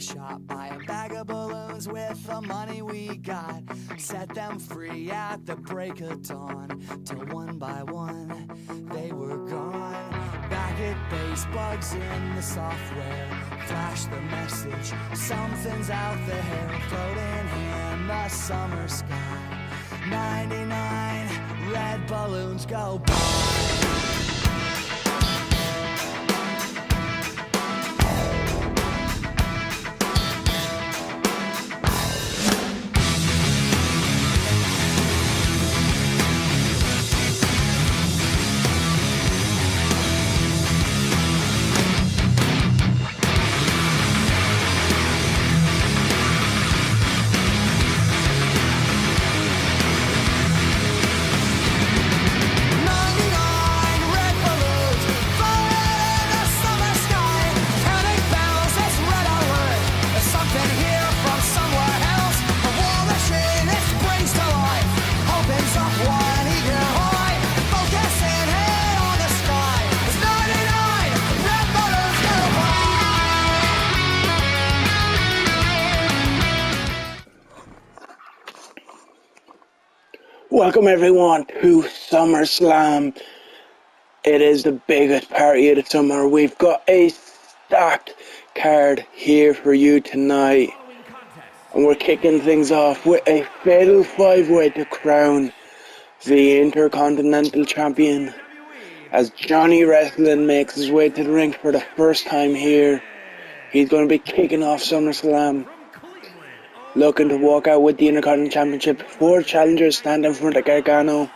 shot, buy a bag of balloons with the money we got. Set them free at the break of dawn, till one by one they were gone. Back at base, bugs in the software flash the message, something's out there, floating in the summer sky. 99 red balloons go by. Welcome everyone to Summerslam. It is the biggest party of the summer. We've got a stacked card here for you tonight. And we're kicking things off with a fatal 5-way to crown the Intercontinental Champion, as Johnny Wrestling makes his way to the ring for the first time here. He's going to be kicking off SummerSlam, looking to walk out with the Intercontinental Championship. 4 challengers stand in front of Gargano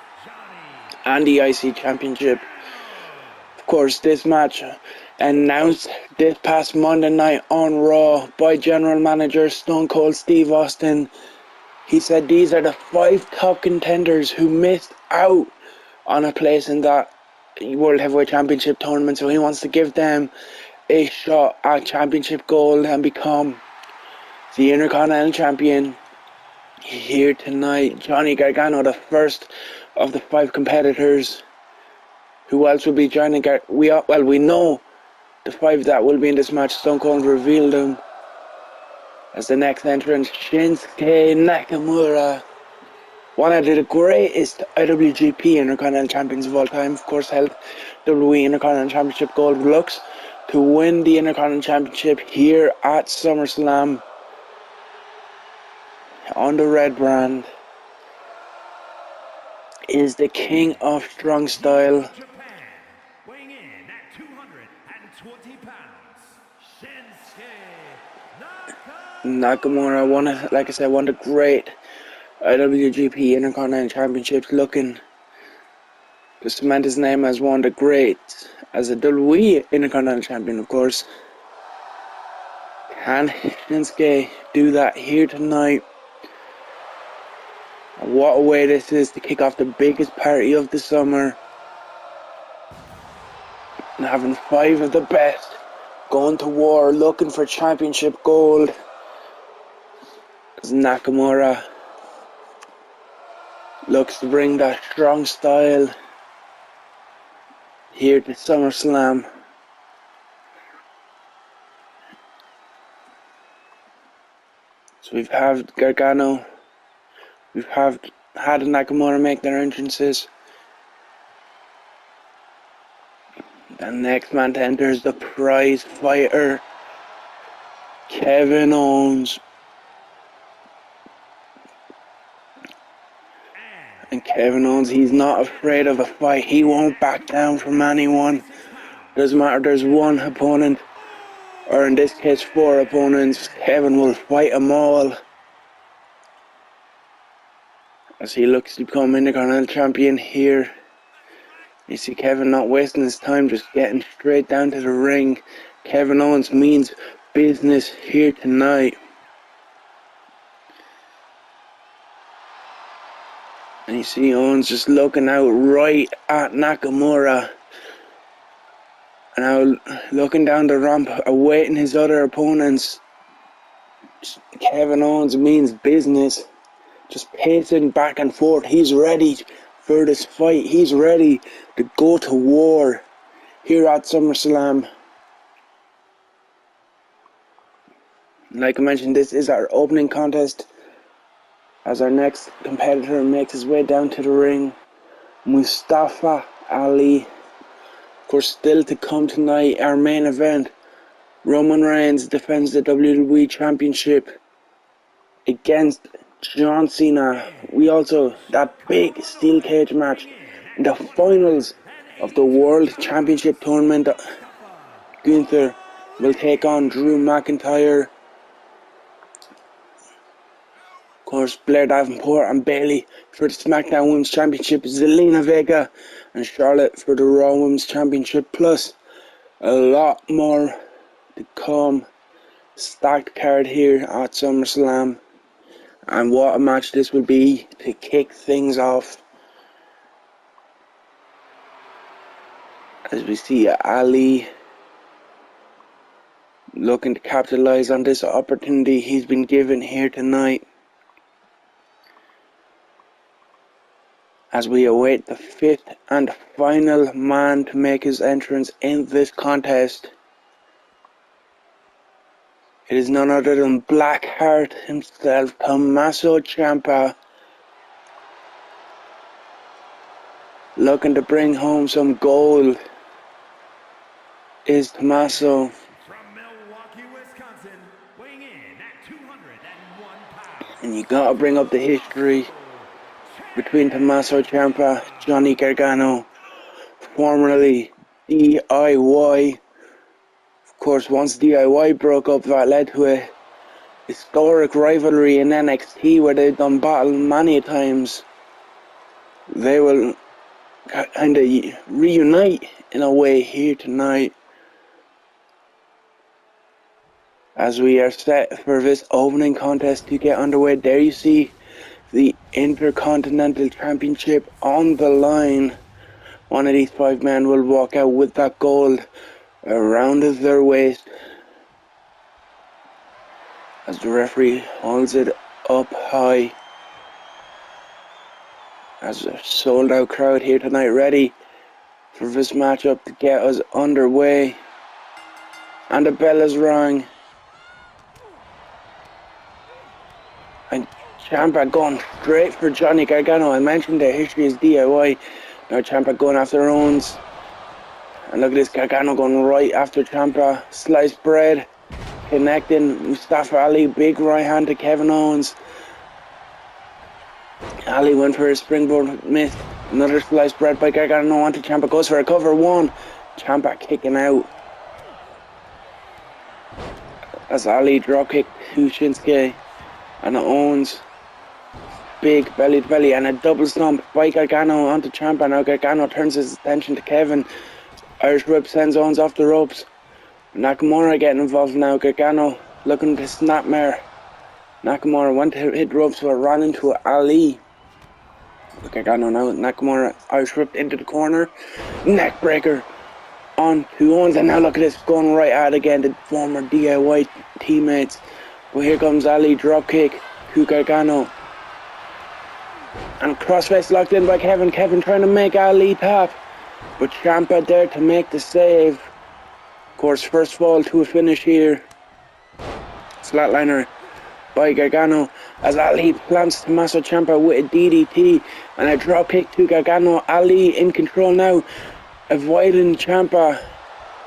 and the IC Championship. Of course, this match announced this past Monday night on Raw by General Manager Stone Cold Steve Austin. He said these are the 5 top contenders who missed out on a place in that World Heavyweight Championship tournament, so he wants to give them a shot at championship gold and become the Intercontinental Champion here tonight. Johnny Gargano, the first of the 5 competitors. Who else will be joining? We know the 5 that will be in this match. Stone Cold revealed them as the next entrant, Shinsuke Nakamura, one of the greatest IWGP Intercontinental Champions of all time. Of course, held WWE Intercontinental Championship gold. Looks to win the Intercontinental Championship here at SummerSlam on the red brand. Is the king of strong style. Weighing in at 220 pounds, Shinsuke Nakamura, one of the great IWGP Intercontinental Championships, looking to cement his name as one of the greats, as a WWE Intercontinental Champion, of course. Can Shinsuke do that here tonight? What a way this is to kick off the biggest party of the summer. And having 5 of the best going to war, looking for championship gold. As Nakamura looks to bring that strong style here to SummerSlam. So we've had Gargano. We've had Nakamura make their entrances. The next man to enter is the prize fighter, Kevin Owens. And Kevin Owens, he's not afraid of a fight. He won't back down from anyone. Doesn't matter, there's one opponent, or in this case 4 opponents. Kevin will fight them all, as he looks to become Intercontinental Champion here. You see Kevin not wasting his time, just getting straight down to the ring. Kevin Owens means business here tonight. And you see Owens just looking out right at Nakamura. And now looking down the ramp, awaiting his other opponents. Kevin Owens means business. Just pacing back and forth. He's ready for this fight. He's ready to go to war here at SummerSlam. Like I mentioned, this is our opening contest as our next competitor makes his way down to the ring. Mustafa Ali. Of course, still to come tonight, our main event. Roman Reigns defends the WWE Championship against John Cena. We also, that big steel cage match in the finals of the World Championship Tournament. Gunther will take on Drew McIntyre. Of course, Blair Davenport and Bayley for the SmackDown Women's Championship, Zelina Vega and Charlotte for the Raw Women's Championship, plus a lot more to come. Stacked card here at SummerSlam, and what a match this will be to kick things off. As we see Ali looking to capitalize on this opportunity he's been given here tonight, as we await the fifth and final man to make his entrance in this contest. It is none other than Blackheart himself, Tommaso Ciampa, looking to bring home some gold. Is Tommaso. From Milwaukee, Wisconsin, weighing in at 201 pounds. And you gotta bring up the history between Tommaso Ciampa, Johnny Gargano, formerly DIY. Of course, once DIY broke up, that led to a historic rivalry in NXT where they've done battle many times. They will kind of reunite in a way here tonight, as we are set for this opening contest to get underway. There you see the Intercontinental Championship on the line. One of these five men will walk out with that gold around their waist, as the referee holds it up high, as a sold out crowd here tonight ready for this matchup to get us underway. And the bell is rung, and Ciampa going straight for Johnny Gargano. I mentioned their history is DIY. Now Ciampa going after Owens. And look at this, Gargano going right after Ciampa. Sliced bread, connecting Mustafa Ali. Big right hand to Kevin Owens. Ali went for a springboard, missed. Another sliced bread by Gargano onto Ciampa. Goes for a cover one. Ciampa kicking out, as Ali dropkick to Shinsuke. And Owens, big belly to belly, and a double stomp by Gargano onto Ciampa. Now Gargano turns his attention to Kevin. Irish whip sends Owens off the ropes. Nakamura getting involved now. Gargano looking to snapmare. Nakamura went to hit ropes, but ran into Ali. Gargano now. Nakamura Irish whipped into the corner. Neck breaker on to Owens, and now look at this, going right at it again, the former DIY teammates. But here comes Ali, drop kick to Gargano. And crossface locked in by Kevin. Kevin trying to make Ali tap, but Ciampa there to make the save. Of course, first fall to a finish here. Flatliner by Gargano, as Ali plants Tommaso Ciampa with a DDT and a drop kick to Gargano. Ali in control now, avoiding Ciampa.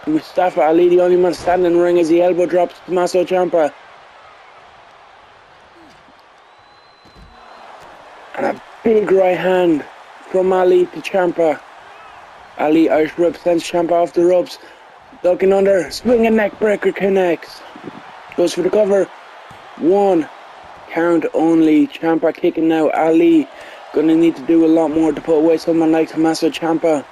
Mustafa Ali, the only man standing in the ring, as he elbow drops Tommaso Ciampa. And a big right hand from Ali to Ciampa. Ali Irish whip sends Ciampa off the ropes. Ducking under, swinging neck breaker connects. Goes for the cover. One count only. Ciampa kicking now. Ali gonna need to do a lot more to put away someone like Tommaso Ciampa.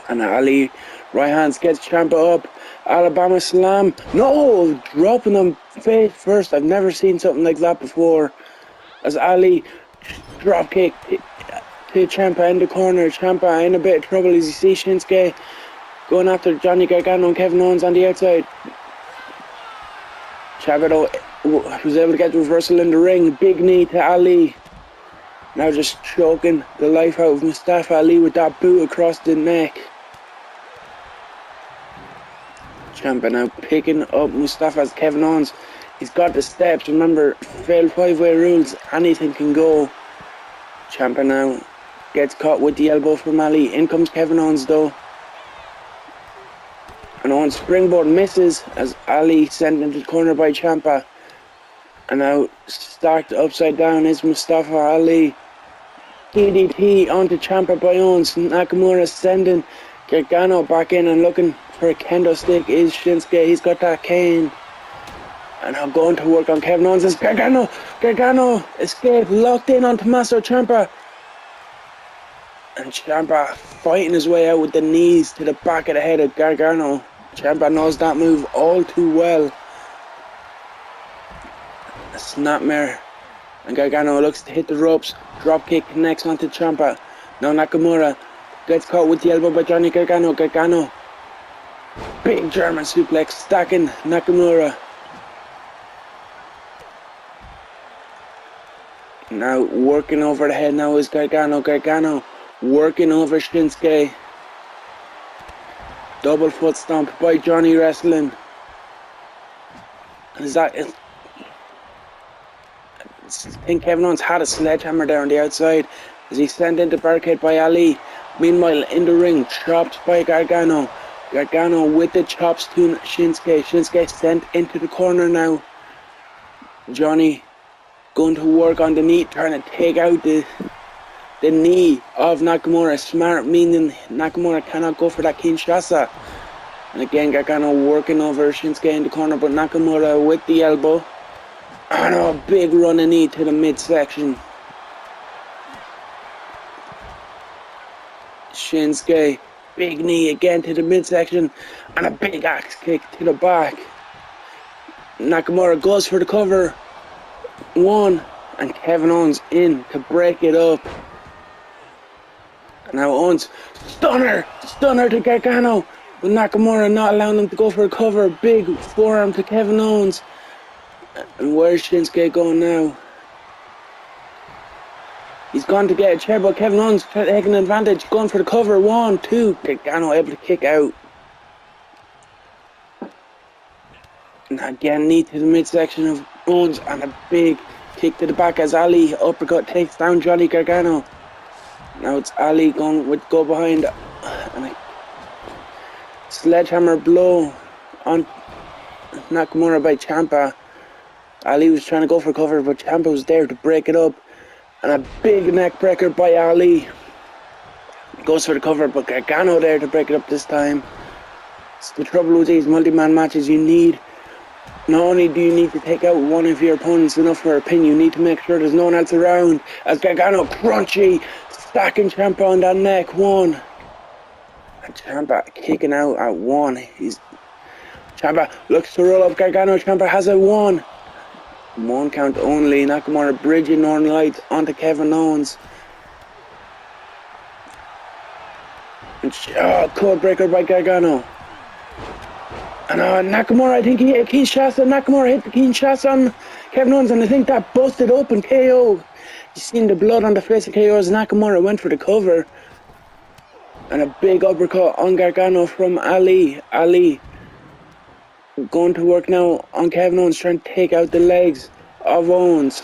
And Ali right hands gets Ciampa up. Alabama slam. No! Dropping him face first. I've never seen something like that before. As Ali drop kick to Ciampa in the corner. Ciampa in a bit of trouble as you see Shinsuke going after Johnny Gargano and Kevin Owens on the outside. Ciampa was able to get the reversal in the ring. Big knee to Ali. Now just choking the life out of Mustafa Ali with that boot across the neck. Ciampa now picking up Mustafa as Kevin Owens He's got the steps. Remember, failed 5-way rules. Anything can go. Ciampa now gets caught with the elbow from Ali. In comes Kevin Owens though. And Owens springboard misses as Ali sent into the corner by Ciampa. And now stacked upside down is Mustafa Ali. DDT onto Ciampa by Owens. Nakamura sending Gargano back in and looking for a kendo stick is Shinsuke. He's got that cane. And now going to work on Kevin Owens as Gargano escape, locked in on Tommaso Ciampa. And Ciampa fighting his way out with the knees to the back of the head of Gargano. Ciampa knows that move all too well. A snapmare. And Gargano looks to hit the ropes. Dropkick connects onto Ciampa. Now Nakamura gets caught with the elbow by Johnny Gargano. Gargano. Big German suplex stacking Nakamura. Now working over the head now is Gargano. Gargano working over Shinsuke. Double foot stomp by Johnny Wrestling. And is that it? I think Kevin Owens had a sledgehammer there on the outside as he sent into barricade by Ali. Meanwhile, in the ring, chopped by Gargano. Gargano with the chops to Shinsuke. Shinsuke sent into the corner now. Johnny going to work on the knee, trying to take out the knee of Nakamura. Smart, meaning Nakamura cannot go for that Kinshasa. And again, Gargano working over Shinsuke in the corner, but Nakamura with the elbow. And a big running knee to the midsection. Shinsuke, big knee again to the midsection. And a big axe kick to the back. Nakamura goes for the cover. One. And Kevin Owens in to break it up. And now Owens, stunner to Gargano. But Nakamura not allowing him to go for a cover. Big forearm to Kevin Owens. And where's Shinsuke going now? He's gone to get a chair, but Kevin Owens taking advantage, going for the cover. 1, 2. Gargano able to kick out. And again, knee to the midsection of Owens, and a big kick to the back as Ali uppercut takes down Johnny Gargano. Now it's Ali going with go behind, and a sledgehammer blow on Nakamura by Ciampa. Ali was trying to go for cover, but Ciampa was there to break it up. And a big neck breaker by Ali. Goes for the cover, but Gargano there to break it up this time. It's the trouble with these multi-man matches. Not only do you need to take out one of your opponents enough for a pin, you need to make sure there's no one else around. As Gargano crunchy, stacking Ciampa on that neck. 1. And Ciampa kicking out at 1. Ciampa looks to roll up Gargano. Ciampa has a 1. 1 count only. Nakamura bridging Northern Lights onto Kevin Owens. And code breaker by Gargano. And Nakamura, I think he hit Kinshasa. Nakamura hit the Kinshasa on Kevin Owens, and I think that busted open KO. You seen the blood on the face of KO as Nakamura went for the cover. And a big uppercut on Gargano from Ali. Ali going to work now on Kevin Owens, trying to take out the legs of Owens.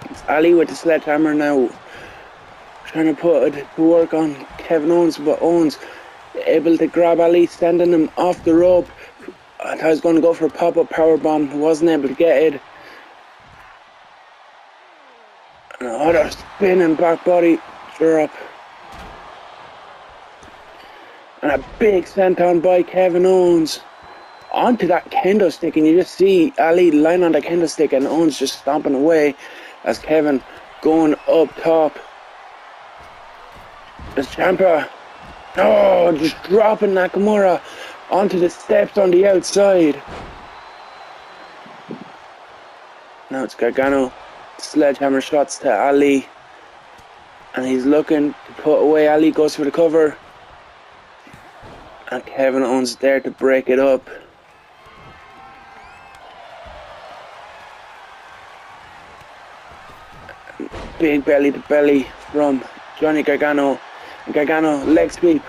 It's Ali with the sledgehammer now, trying to put it to work on Kevin Owens, but Owens able to grab Ali, sending him off the rope. I thought he was going to go for a pop-up powerbomb, wasn't able to get it. Another spinning back body drop. And a big senton by Kevin Owens onto that kendo stick, and you just see Ali lying on the kendo stick and Owens just stomping away as Kevin going up top. As Ciampa, just dropping Nakamura onto the steps on the outside. Now it's Gargano, sledgehammer shots to Ali, and he's looking to put away. Ali goes for the cover, and Kevin Owens there to break it up. Big belly to belly from Johnny Gargano. And Gargano leg sweep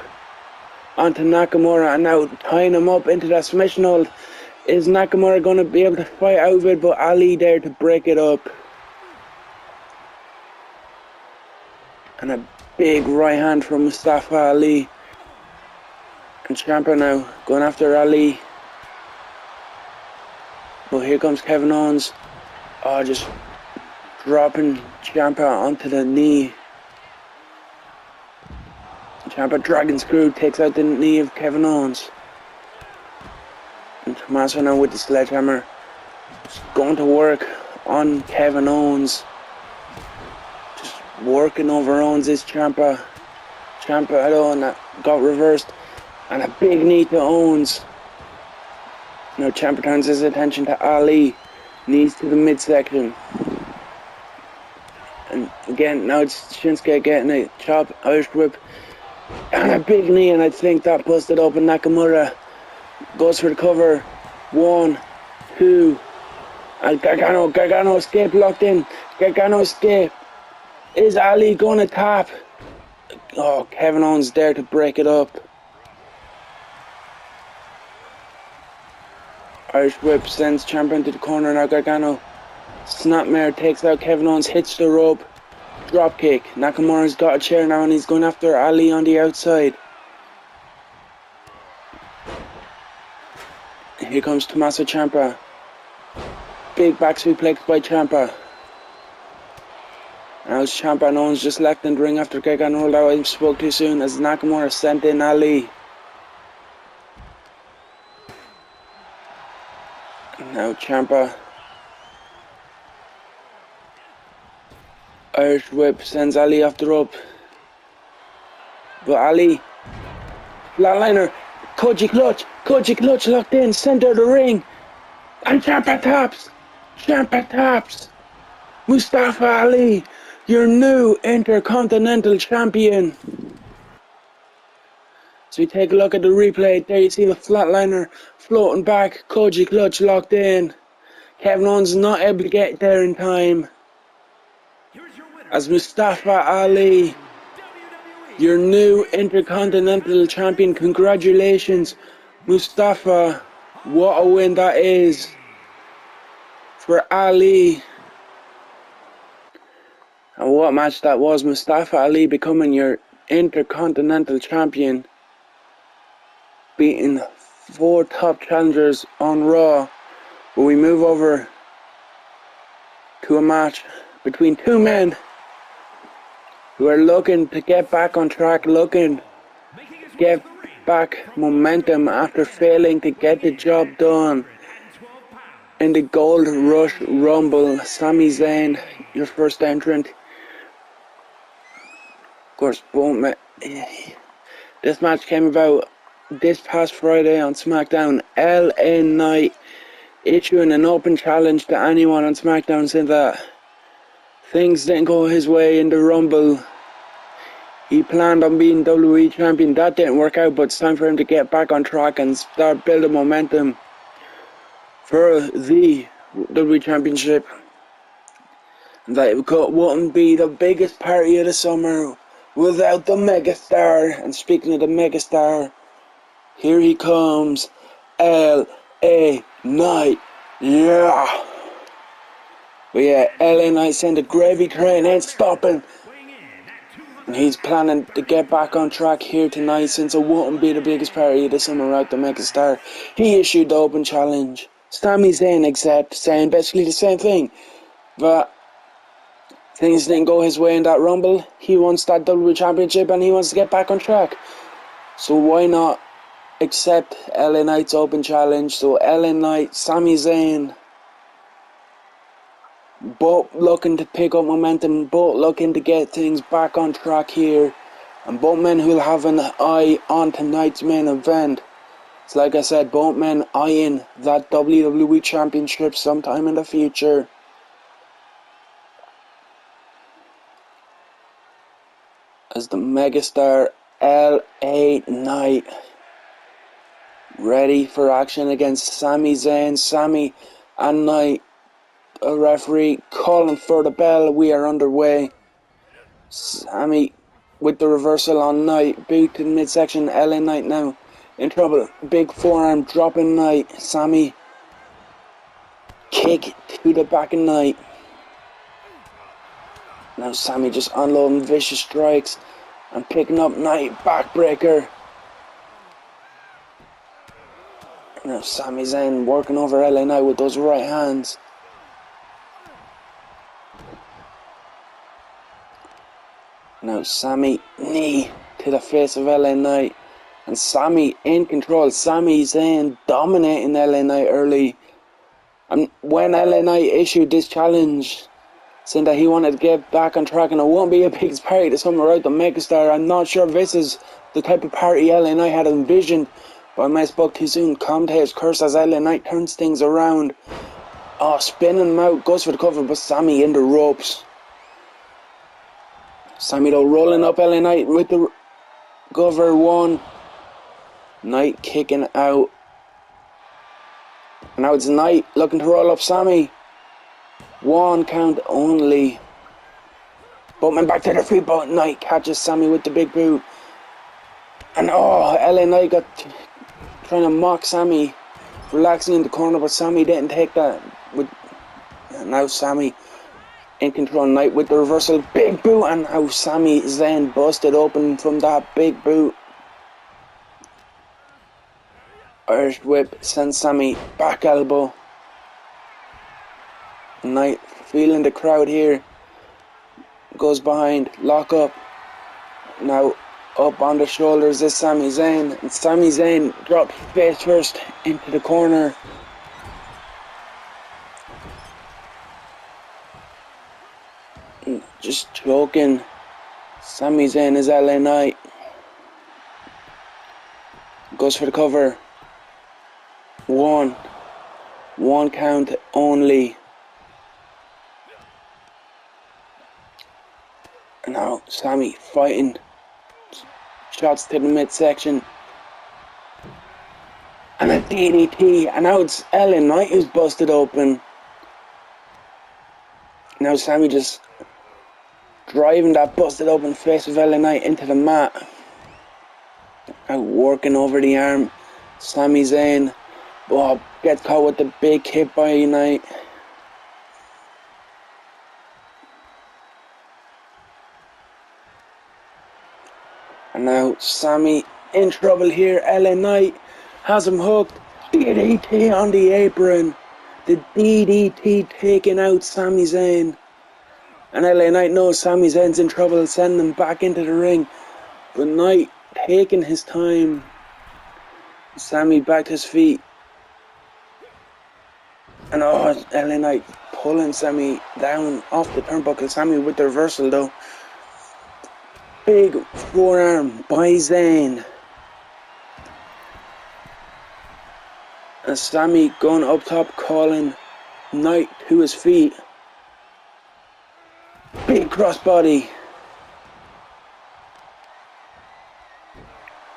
onto Nakamura, and now tying him up into that submission hold. Is Nakamura going to be able to fight out of it? But Ali there to break it up. And a big right hand from Mustafa Ali. And Ciampa now going after Ali. But here comes Kevin Owens. Oh, just dropping Ciampa onto the knee. Ciampa dragon screw takes out the knee of Kevin Owens. And Tommaso now with the sledgehammer. Just going to work on Kevin Owens. Just working over Owens is Ciampa. Ciampa and that got reversed. And a big knee to Owens. Now Ciampa turns his attention to Ali. Knees to the midsection. And again, now it's Shinsuke getting a chop, Irish whip. And a big knee, and I think that busted open Nakamura. Goes for the cover. 1, 2. And Gargano escape locked in. Gargano escape. Is Ali gonna tap? Oh, Kevin Owens there to break it up. Irish whip sends Ciampa into the corner. Now Gargano. Snapmare takes out Kevin Owens, hits the rope. Drop kick. Nakamura's got a chair now and he's going after Ali on the outside. Here comes Tommaso Ciampa. Big back suplex by Ciampa. Now it's Ciampa and Owens just left in the ring after Gargano rolled out. I spoke too soon as Nakamura sent in Ali. Now Ciampa. Irish whip sends Ali off the rope. But Ali. Flatliner. Koji clutch locked in. Center of the ring. And Ciampa taps. Ciampa taps. Mustafa Ali. Your new Intercontinental Champion. So you take a look at the replay. There you see the flatliner floating back. Koji clutch locked in. Kevin Owens is not able to get there in time. As Mustafa Ali, your new Intercontinental Champion. Congratulations, Mustafa. What a win that is for Ali. And what a match that was. Mustafa Ali becoming your Intercontinental Champion. Beating 4 top challengers on Raw. But we move over to a match between 2 men who are looking to get back on track, looking to get back momentum after failing to get the job done in the Gold Rush Rumble. Sami Zayn, your first entrant. Of course, boom. This match came about this past Friday on SmackDown. LA Knight issuing an open challenge to anyone on SmackDown, saying that things didn't go his way in the Rumble. He planned on being WWE Champion. That didn't work out, but it's time for him to get back on track and start building momentum for the WWE Championship. And that it wouldn't be the biggest party of the summer without the megastar. And speaking of the megastar, here he comes, LA Knight. Yeah. But yeah, LA Knight saying the gravy train ain't stopping. And he's planning to get back on track here tonight, since it wouldn't be the biggest party of the summer without the megastar. He issued the open challenge. Sami Zayn saying basically the same thing. But things didn't go his way in that Rumble. He wants that WWE Championship and he wants to get back on track. So why not accept LA Knight's open challenge? So LA Knight, Sami Zayn, both looking to pick up momentum, both looking to get things back on track here, and both men who will have an eye on tonight's main event. It's like I said, both men eyeing that WWE Championship sometime in the future. As the megastar LA Knight ready for action against Sami Zayn. Sami and Knight. A referee calling for the bell. We are underway. Sami with the reversal on Knight. Boot to the midsection. LA Knight now in trouble. Big forearm dropping Knight. Sami Kick to the back of Knight. Now Sammy just unloading vicious strikes and picking up Knight backbreaker. Now Sami Zayn working over LA Knight with those right hands. Now Sami knee to the face of LA Knight. And Sami in control. Sami Zayn dominating LA Knight early. And when LA Knight issued this challenge, saying that he wanted to get back on track and it won't be a big party to somewhere out the megastar, I'm not sure if this is the type of party LA Knight had envisioned. But I might have spoke too soon. Commentators curse as LA Knight turns things around. Oh, spinning him out, goes for the cover, but Sami in the ropes. Sami though rolling up LA Knight with the cover. One. Knight kicking out. And now it's Knight looking to roll up Sami. One count only. Boatman back to the feet, but Knight catches Sami with the big boot. And oh, LA Knight got trying to mock Sami, relaxing in the corner, but Sami didn't take that. And now Sami in control. Knight with the reversal, big boot, and now Sami Zayn busted open from that big boot. Irish whip sends Sami back elbow. Knight feeling the crowd here. Goes behind, lock up. Now up on the shoulders is Sami Zayn. And Sami Zayn drops face first into the corner. Just choking. Sami Zayn is LA Knight. Goes for the cover. One count only. And now Sami fighting. Shots to the midsection. And a DDT. And now it's LA Knight who's busted open. Now Sami just driving that busted open face of LA Knight into the mat. Now working over the arm. Sami Zayn. Oh, gets caught with the big hit by Knight. And now Sami in trouble here. LA Knight has him hooked. DDT on the apron. The DDT taking out Sami Zayn. And LA Knight knows Sami Zayn's in trouble, sending him back into the ring. But Knight taking his time. Sami back to his feet. And oh, LA Knight pulling Sami down off the turnbuckle. Sami with the reversal though. Big forearm by Zayn. And Sami going up top, calling Knight to his feet. Big crossbody.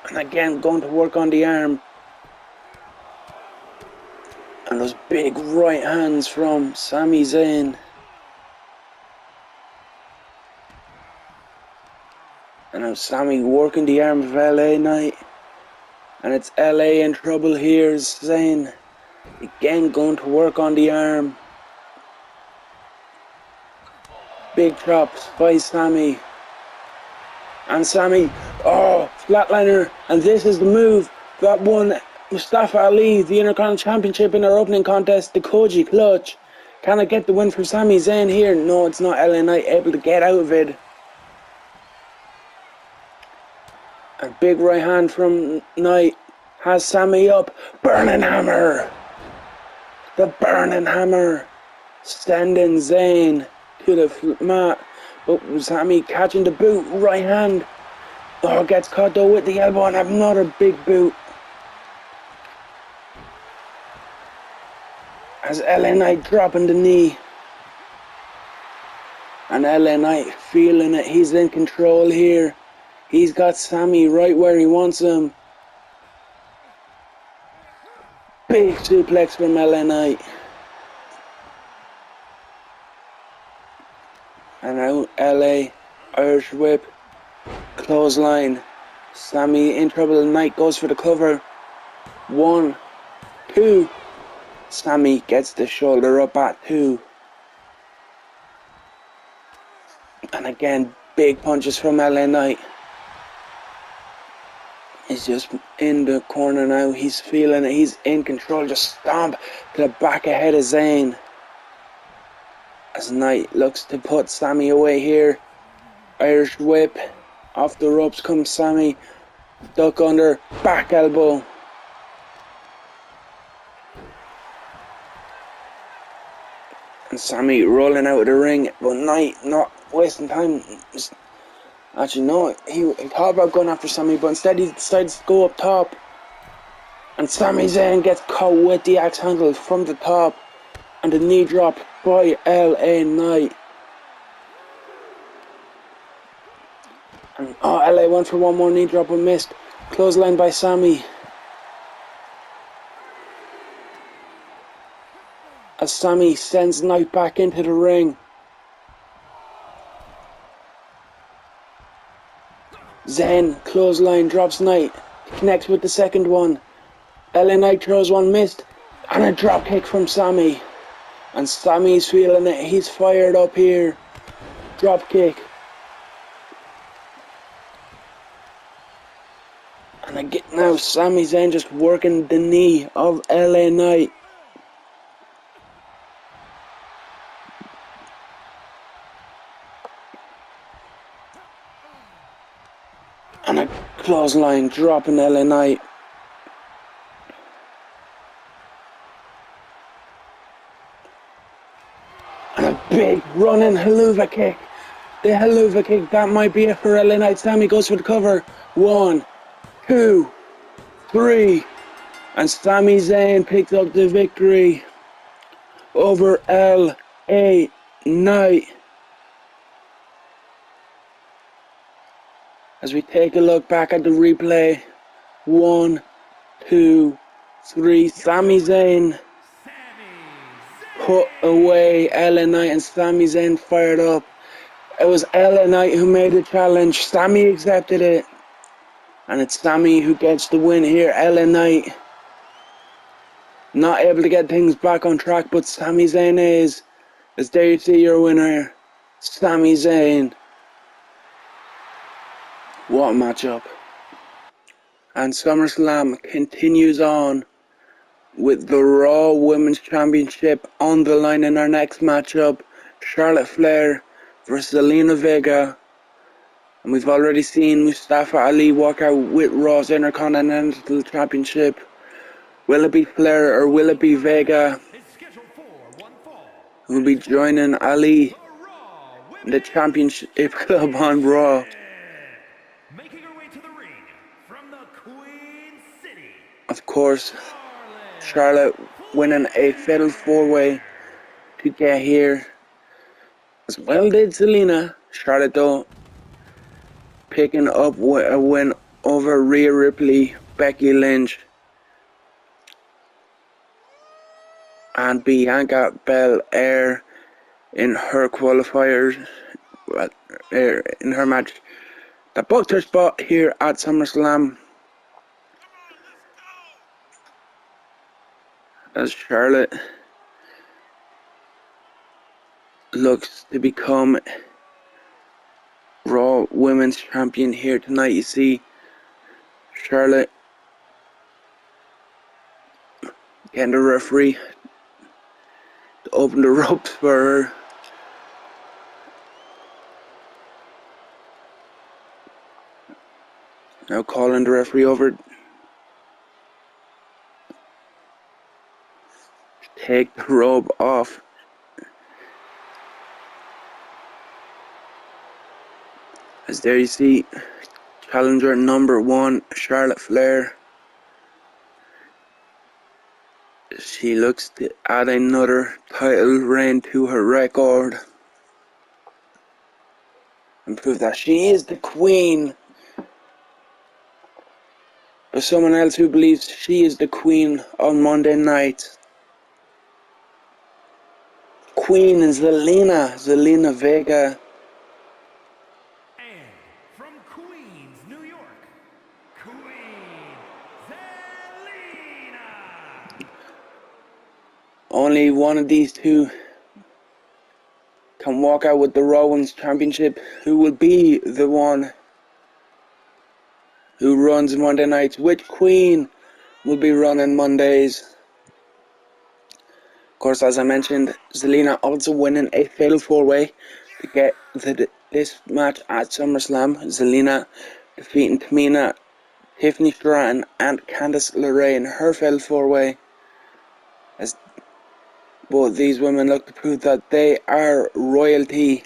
And again going to work on the arm. And those big right hands from Sami Zayn. And now Sami working the arm of LA Knight. And it's LA in trouble here. Zayn again going to work on the arm. Big chops by Sami. And Sami, oh, flatliner. And this is the move that won Mustafa Ali the Intercontinental Championship in our opening contest, the Koji Clutch. Can I get the win for Sami Zayn here? No, it's not. LA Knight able to get out of it. A big right hand from Knight has Sami up. Burning hammer. The burning hammer. Sending Zayn to the mat. But Sami catching the boot. Right hand. Oh, gets caught though with the elbow and another big boot. As LA Knight dropping the knee. And LA Knight feeling it. He's in control here. He's got Sami right where he wants him. Big suplex from LA Knight. And now LA, Irish whip, clothesline. Sami in trouble. Knight goes for the cover. 1, 2. Sammy gets the shoulder up at 2. And again, big punches from LA Knight. He's just in the corner now. He's feeling it. He's in control. Just stomp to the back ahead of Zayn. As Knight looks to put Sammy away here. Irish whip. Off the ropes comes Sammy. Duck under. Back elbow. And Sammy rolling out of the ring. But Knight not wasting time. Actually, no. He thought about going after Sammy. But instead he decides to go up top. And Sami Zayn gets caught with the axe handle from the top. And the knee drop by LA Knight. And LA went for one more knee drop and missed. Clothesline by Sammy. As Sammy sends Knight back into the ring. Zayn, clothesline, drops Knight. Connects with the second one. LA Knight throws one, missed. And a drop kick from Sammy. And Sammy's feeling it. He's fired up here. Drop kick. And again, now Sami Zayn just working the knee of LA Knight. And a clothesline dropping LA Knight. And a big running haluva kick. The haluva kick, that might be it for LA Knight. Sammy goes for the cover. 1, 2, 3. And Sami Zayn picks up the victory over LA Knight. As we take a look back at the replay. 1, 2, 3. Sami Zayn put away LA Knight and Sami Zayn fired up. It was LA Knight who made the challenge. Sami accepted it. And it's Sami who gets the win here. LA Knight not able to get things back on track, but Sami Zayn is. As there you see your winner, Sami Zayn. What a matchup. And Summerslam continues on with the Raw Women's Championship on the line in our next matchup. Charlotte Flair versus Zelina Vega. And we've already seen Mustafa Ali walk out with Raw's Intercontinental Championship. Will it be Flair or will it be Vega who will be joining Ali in the Championship Club on Raw? Making her way to the ring from the Queen City. Of course, Charlotte winning a fatal 4-way to get here. As well did Zelina. Charlotte though picking up a win over Rhea Ripley, Becky Lynch, and Bianca Belair in her qualifiers, in her match that booked her spot here at SummerSlam. As Charlotte looks to become Raw Women's Champion here tonight. You see Charlotte getting the referee to open the ropes for her. Now calling the referee over to take the robe off. As there you see challenger number 1, Charlotte Flair. She looks to add another title reign to her record and prove that she is the queen. Or someone else who believes she is the queen on Monday night. Queen is Zelina Vega. And from Queens, New York, Queen Zelina. Only one of these two can walk out with the Raw Women's Championship. Who will be the one who runs Monday nights? Which queen will be running Mondays? Of course, as I mentioned, Zelina also winning a fatal 4-way to get this match at SummerSlam. Zelina defeating Tamina, Tiffany Stratton and Candice LeRae in her fatal 4-way. As both these women look to prove that they are royalty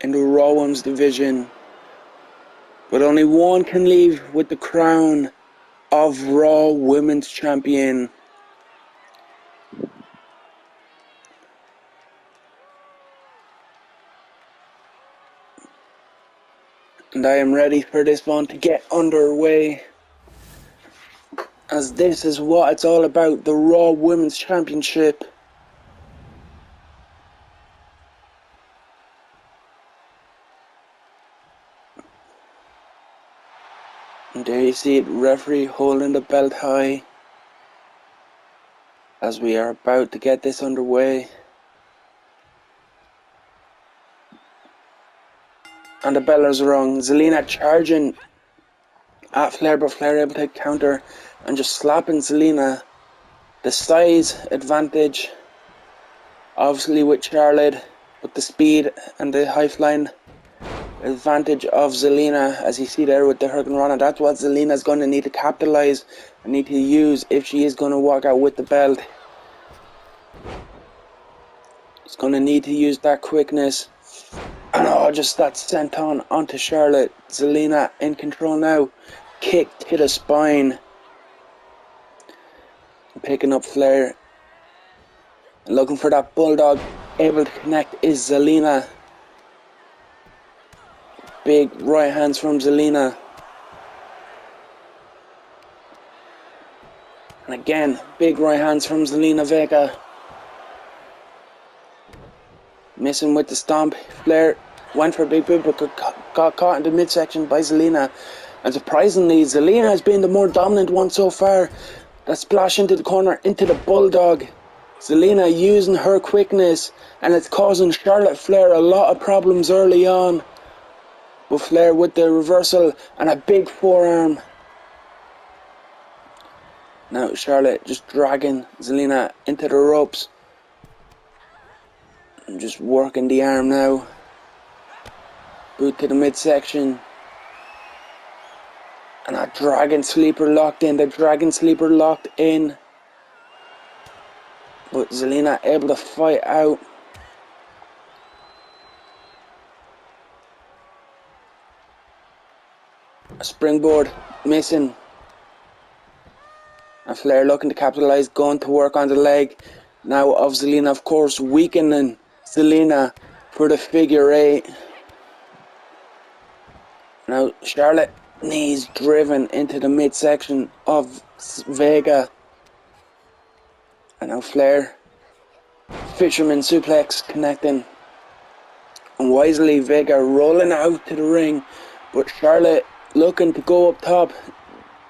in the Raw Women's division. But only one can leave with the crown of Raw Women's Champion. And I am ready for this one to get underway, as this is what it's all about, the Raw Women's Championship. And there you see it, referee holding the belt high as we are about to get this underway. And the bell is rung. Zelina charging at Flair, but Flair able to counter and just slapping Zelina. The size advantage, obviously with Charlotte, but the speed and the high flying advantage of Zelina, as you see there with the Hurricane Rana. That's what Zelina's going to need to capitalize and need to use if she is going to walk out with the belt. She's going to need to use that quickness. And just that sent onto Charlotte. Zelina in control now. Kick to the spine. Picking up Flair. Looking for that bulldog. Able to connect is Zelina. Big right hands from Zelina. And again, big right hands from Zelina Vega. Missing with the stomp. Flair went for a big boot, but got caught in the midsection by Zelina. And surprisingly, Zelina has been the more dominant one so far. That splash into the corner, into the bulldog. Zelina using her quickness, and it's causing Charlotte Flair a lot of problems early on. But Flair with the reversal and a big forearm. Now Charlotte just dragging Zelina into the ropes. And just working the arm now. Boot to the midsection. And a dragon sleeper locked in. The dragon sleeper locked in. But Zelina able to fight out. A springboard missing. And Flair looking to capitalize, going to work on the leg now of Zelina, of course, weakening Zelina for the figure 8. Now Charlotte knees driven into the midsection of Vega. And now Flair, fisherman suplex connecting. And wisely Vega rolling out to the ring. But Charlotte looking to go up top,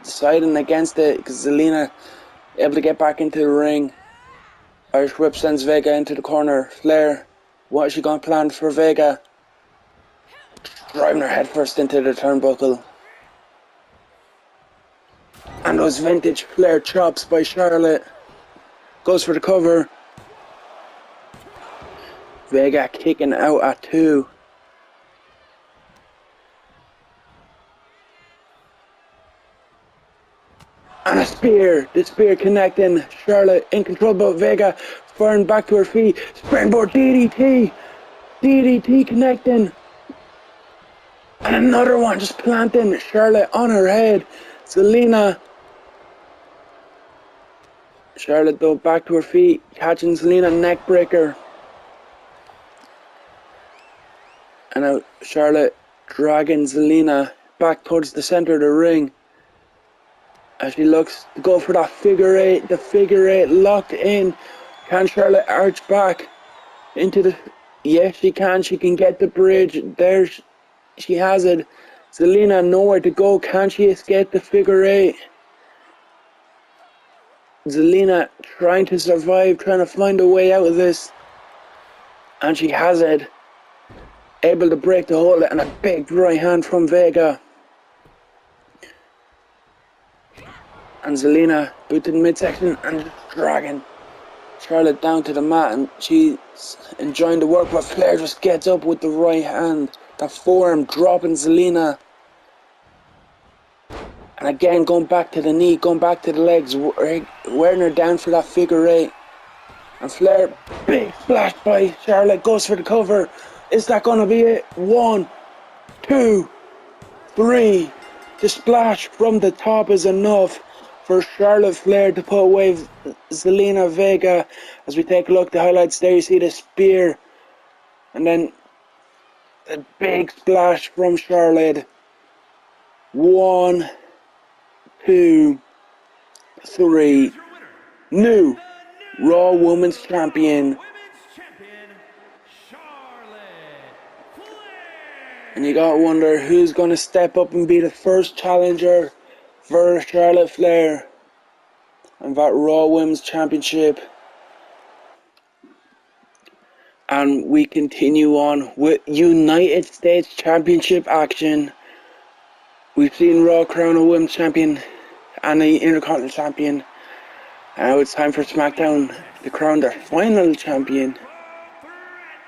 deciding against it because Zelina able to get back into the ring. Irish whip sends Vega into the corner. Flair, what is she going to plan for Vega? Driving her head first into the turnbuckle. And those vintage Flair chops by Charlotte. Goes for the cover. Vega kicking out at 2. And a spear. The spear connecting. Charlotte in control, but Vega firing back to her feet. Springboard DDT. DDT connecting. And another one just planting Charlotte on her head. Zelina. Charlotte though back to her feet. Catching Zelina, neck breaker. And now Charlotte dragging Zelina back towards the center of the ring. As she looks to go for that figure 8. The figure 8 locked in. Can Charlotte arch back into the... Yes, she can. She can get the bridge. There she has it. Zelina nowhere to go. Can she escape the figure 8? Zelina trying to survive, trying to find a way out of this. And she has it. Able to break the hold, and a big right hand from Vega. And Zelina boot to the midsection and just dragging Charlotte down to the mat, and she's enjoying the work, but Flair just gets up with the right hand. That forearm dropping Zelina. And again going back to the knee, going back to the legs, wearing her down for that figure eight. And Flair, big splash by Charlotte, goes for the cover. Is that going to be it? 1, 2, 3. The splash from the top is enough for Charlotte Flair to put away Zelina Vega. As we take a look at the highlights there, you see the spear. And then the big splash from Charlotte. 1, 2, 3. New Raw Women's Champion. And you gotta wonder who's gonna step up and be the first challenger for Charlotte Flair and that Raw Women's Championship. And we continue on with United States Championship action. We've seen Raw crown a Women's Champion and the Intercontinental Champion. And now it's time for SmackDown to crown their final champion.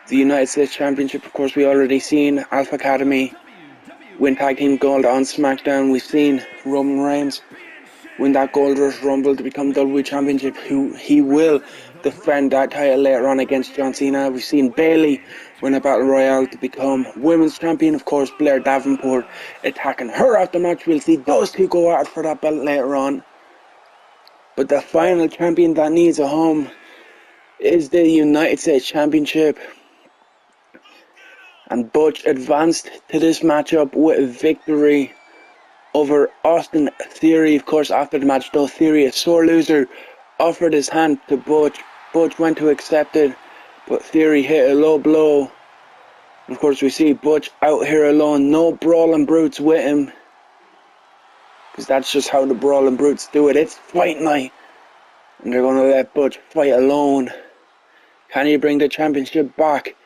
The United States Championship, of course, we already seen Alpha Academy win Tag Team Gold on SmackDown. We've seen Roman Reigns win that Gold Rush Rumble to become WWE Championship. He will defend that title later on against John Cena. We've seen Bayley win a Battle Royale to become Women's Champion. Of course, Blair Davenport attacking her after match. We'll see those two go at it for that belt later on. But the final champion that needs a home is the United States Championship. And Butch advanced to this matchup with a victory over Austin Theory. Of course, after the match, though, Theory, a sore loser, offered his hand to Butch. Butch went to accept it, but Theory hit a low blow. And of course, we see Butch out here alone. No Brawling Brutes with him, because that's just how the Brawling Brutes do it. It's fight night, and they're going to let Butch fight alone. Can he bring the championship back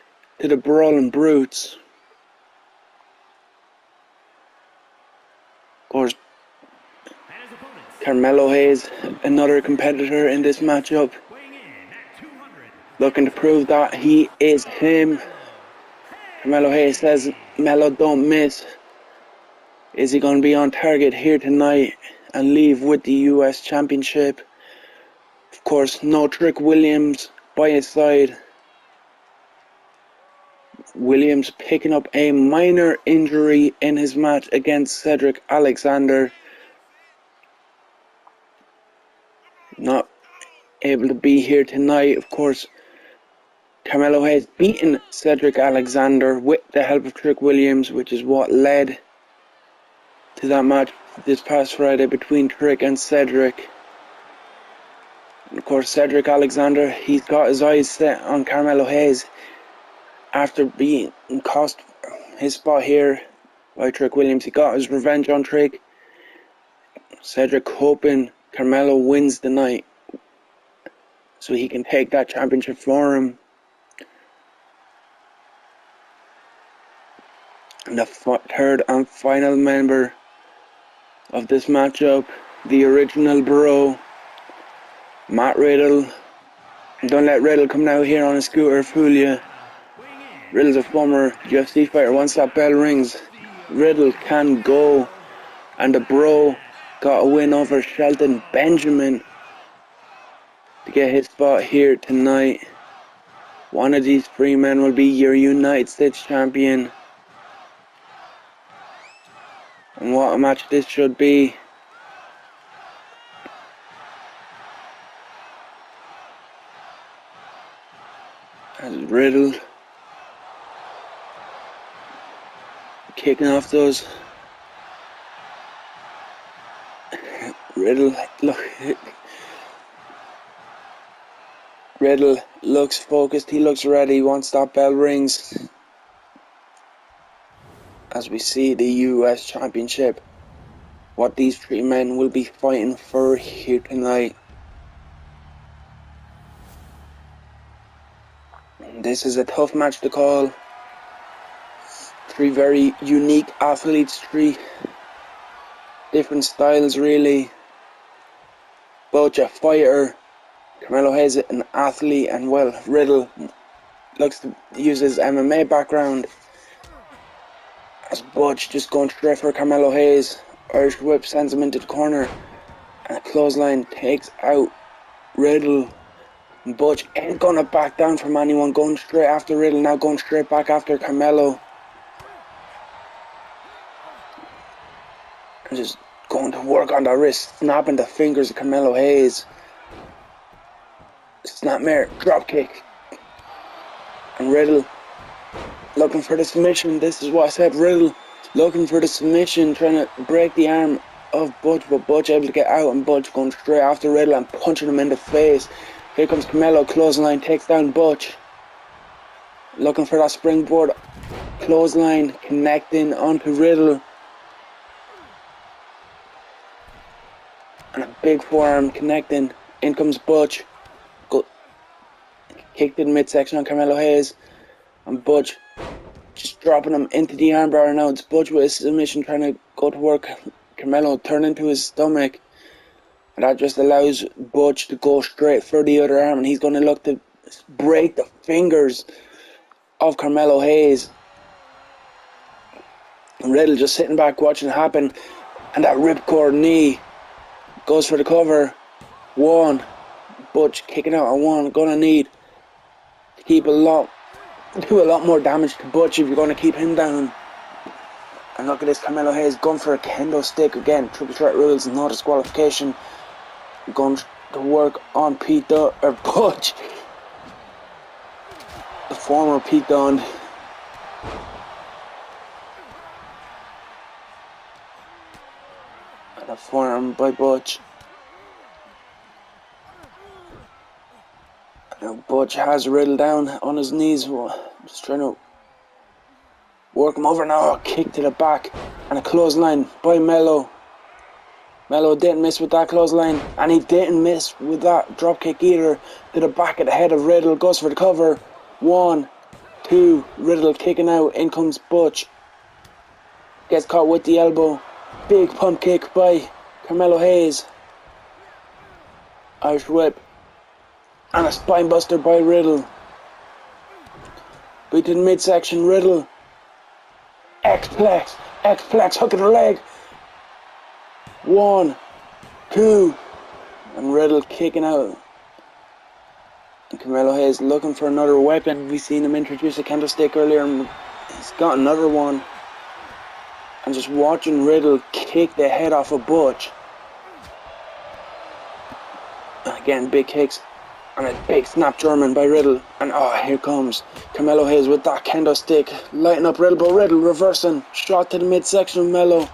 to the Brawling Brutes? Of course, Carmelo Hayes, another competitor in this matchup, looking to prove that he is him. Carmelo Hayes says, Melo, don't miss. Is he going to be on target here tonight and leave with the US Championship? Of course, no Trick Williams by his side. Williams picking up a minor injury in his match against Cedric Alexander. Not able to be here tonight. Of course, Carmelo Hayes beaten Cedric Alexander with the help of Trick Williams, which is what led to that match this past Friday between Trick and Cedric. And of course, Cedric Alexander, he's got his eyes set on Carmelo Hayes after being cost his spot here by Trick Williams. He got his revenge on Trick. Cedric hoping Carmelo wins the night so he can take that championship for him. And the third and final member of this matchup, the original bro, Matt Riddle. Don't let Riddle come out here on a scooter fool you. Riddle's a former UFC fighter. Once that bell rings, Riddle can go. And the bro got a win over Shelton Benjamin to get his spot here tonight. One of these three men will be your United States champion. And what a match this should be. As Riddle kicking off those. Riddle looks focused, he looks ready once that bell rings. As we see the US Championship, what these three men will be fighting for here tonight. This is a tough match to call. Three very unique athletes, three different styles really. Butch a fighter, Carmelo Hayes an athlete, and well, Riddle looks to use his MMA background. As Butch just going straight for Carmelo Hayes. Irish whip sends him into the corner, and a clothesline takes out Riddle. And Butch ain't gonna back down from anyone, going straight after Riddle, now going straight back after Carmelo. And just going to work on the wrist, snapping the fingers of Carmelo Hayes. Snapmare, drop kick. And Riddle looking for the submission. This is what I said, Riddle looking for the submission, trying to break the arm of Butch, but Butch able to get out, and Butch going straight after Riddle and punching him in the face. Here comes Carmelo, clothesline, takes down Butch. Looking for that springboard clothesline, connecting onto Riddle. And a big forearm connecting. In comes Butch. Kick to the midsection on Carmelo Hayes. And Butch just dropping him into the armbar. Now it's Butch with his submission trying to go to work. Carmelo turn into his stomach. And that just allows Butch to go straight for the other arm. And he's going to look to break the fingers of Carmelo Hayes. And Riddle just sitting back watching it happen. And that ripcord knee goes for the cover. One. Butch kicking out on one. Gonna need to keep do a lot more damage to Butch if you're going to keep him down. And look at this, Carmelo Hayes going for a kendo stick again. Triple threat rules, no disqualification. Going to work on Butch. The former Pete Dunne. And a forearm by Butch. Now Butch has Riddle down on his knees, just trying to work him over now. Kick to the back and a clothesline by Melo. Melo didn't miss with that clothesline, and he didn't miss with that drop kick either. To the back of the head of Riddle, goes for the cover. 1, 2, Riddle kicking out. In comes Butch. Gets caught with the elbow. Big pump kick by Carmelo Hayes. Irish whip. And a spinebuster by Riddle. Beat to the midsection, Riddle. X-Plex, hook of the leg. 1, 2. And Riddle kicking out. And Carmelo Hayes looking for another weapon. We've seen him introduce a candlestick earlier, and he's got another one. And just watching Riddle kick the head off of Butch. And again, big kicks. And a big snap German by Riddle. And here comes Carmelo Hayes with that kendo stick. Lighting up Riddle, but Riddle reversing. Shot to the midsection of Melo.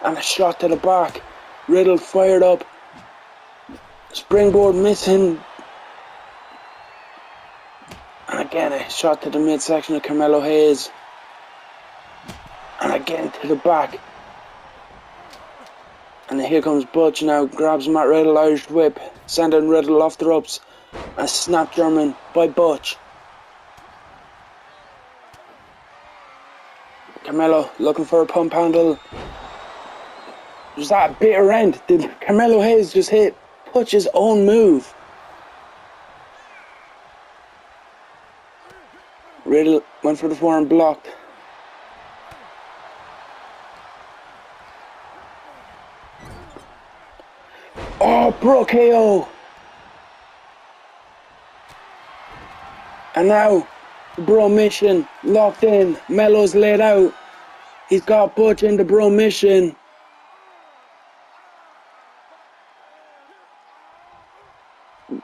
And a shot to the back. Riddle fired up. Springboard missing. And again a shot to the midsection of Carmelo Hayes. And again to the back. And here comes Butch now. Grabs Matt Riddle, Irish whip. Sending Riddle off the ropes. A snap German by Butch. Carmelo looking for a pump handle. Was that a bitter end? Did Carmelo Hayes just hit Butch's own move? Riddle went for the forearm, blocked. Pro KO. And now, the bro mission locked in. Melo's laid out. He's got Butch in the bro mission.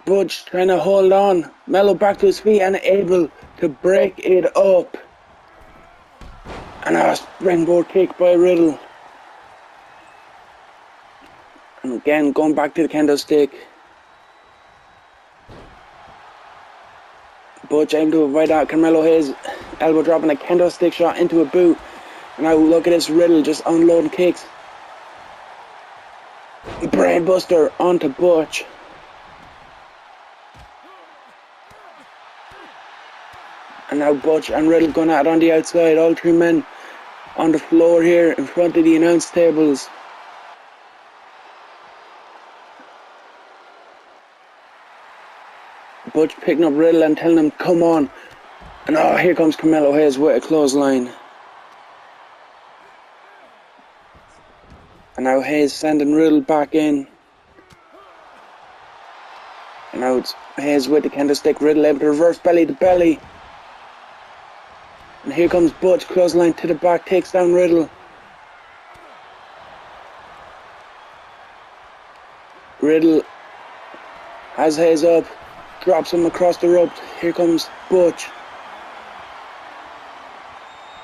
Butch trying to hold on. Melo back to his feet and able to break it up. And a springboard kick by Riddle. And again, going back to the kendo stick. Butch able to avoid that. Carmelo Hayes elbow dropping a kendo stick shot into a boot. And now look at this, Riddle just unloading kicks. Brainbuster onto Butch. And now Butch and Riddle going at it on the outside. All three men on the floor here in front of the announce tables. Butch picking up Riddle and telling him, come on. And oh, here comes Carmelo Hayes with a clothesline. And now Hayes sending Riddle back in. And now it's Hayes with the candlestick. Riddle able to reverse belly to belly. And here comes Butch, clothesline to the back, takes down Riddle. Riddle has Hayes up, drops him across the ropes. Here comes Butch.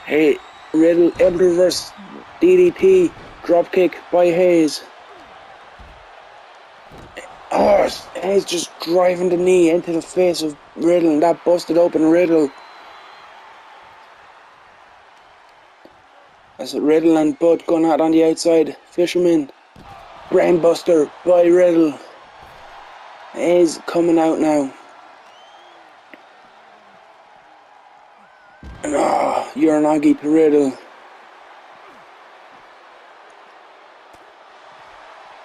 Hey, Riddle able to reverse DDT, drop kick by Hayes. Oh, Hayes just driving the knee into the face of Riddle, and that busted open Riddle. As Riddle and Butch going out on the outside. Fisherman, brainbuster by Riddle. Hayes coming out now. And oh, Uranagi to Riddle.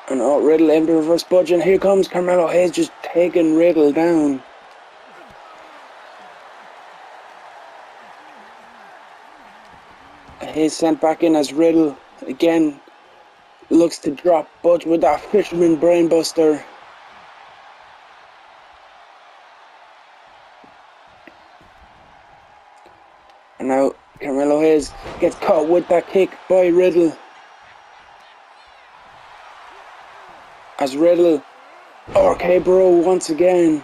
And oh, Riddle able to reverse Butch, and here comes Carmelo Hayes just taking Riddle down. Hayes sent back in as Riddle again looks to drop Butch with that fisherman brainbuster. And now Carmelo Hayes gets caught with that kick by Riddle. As Riddle, RK Bro once again.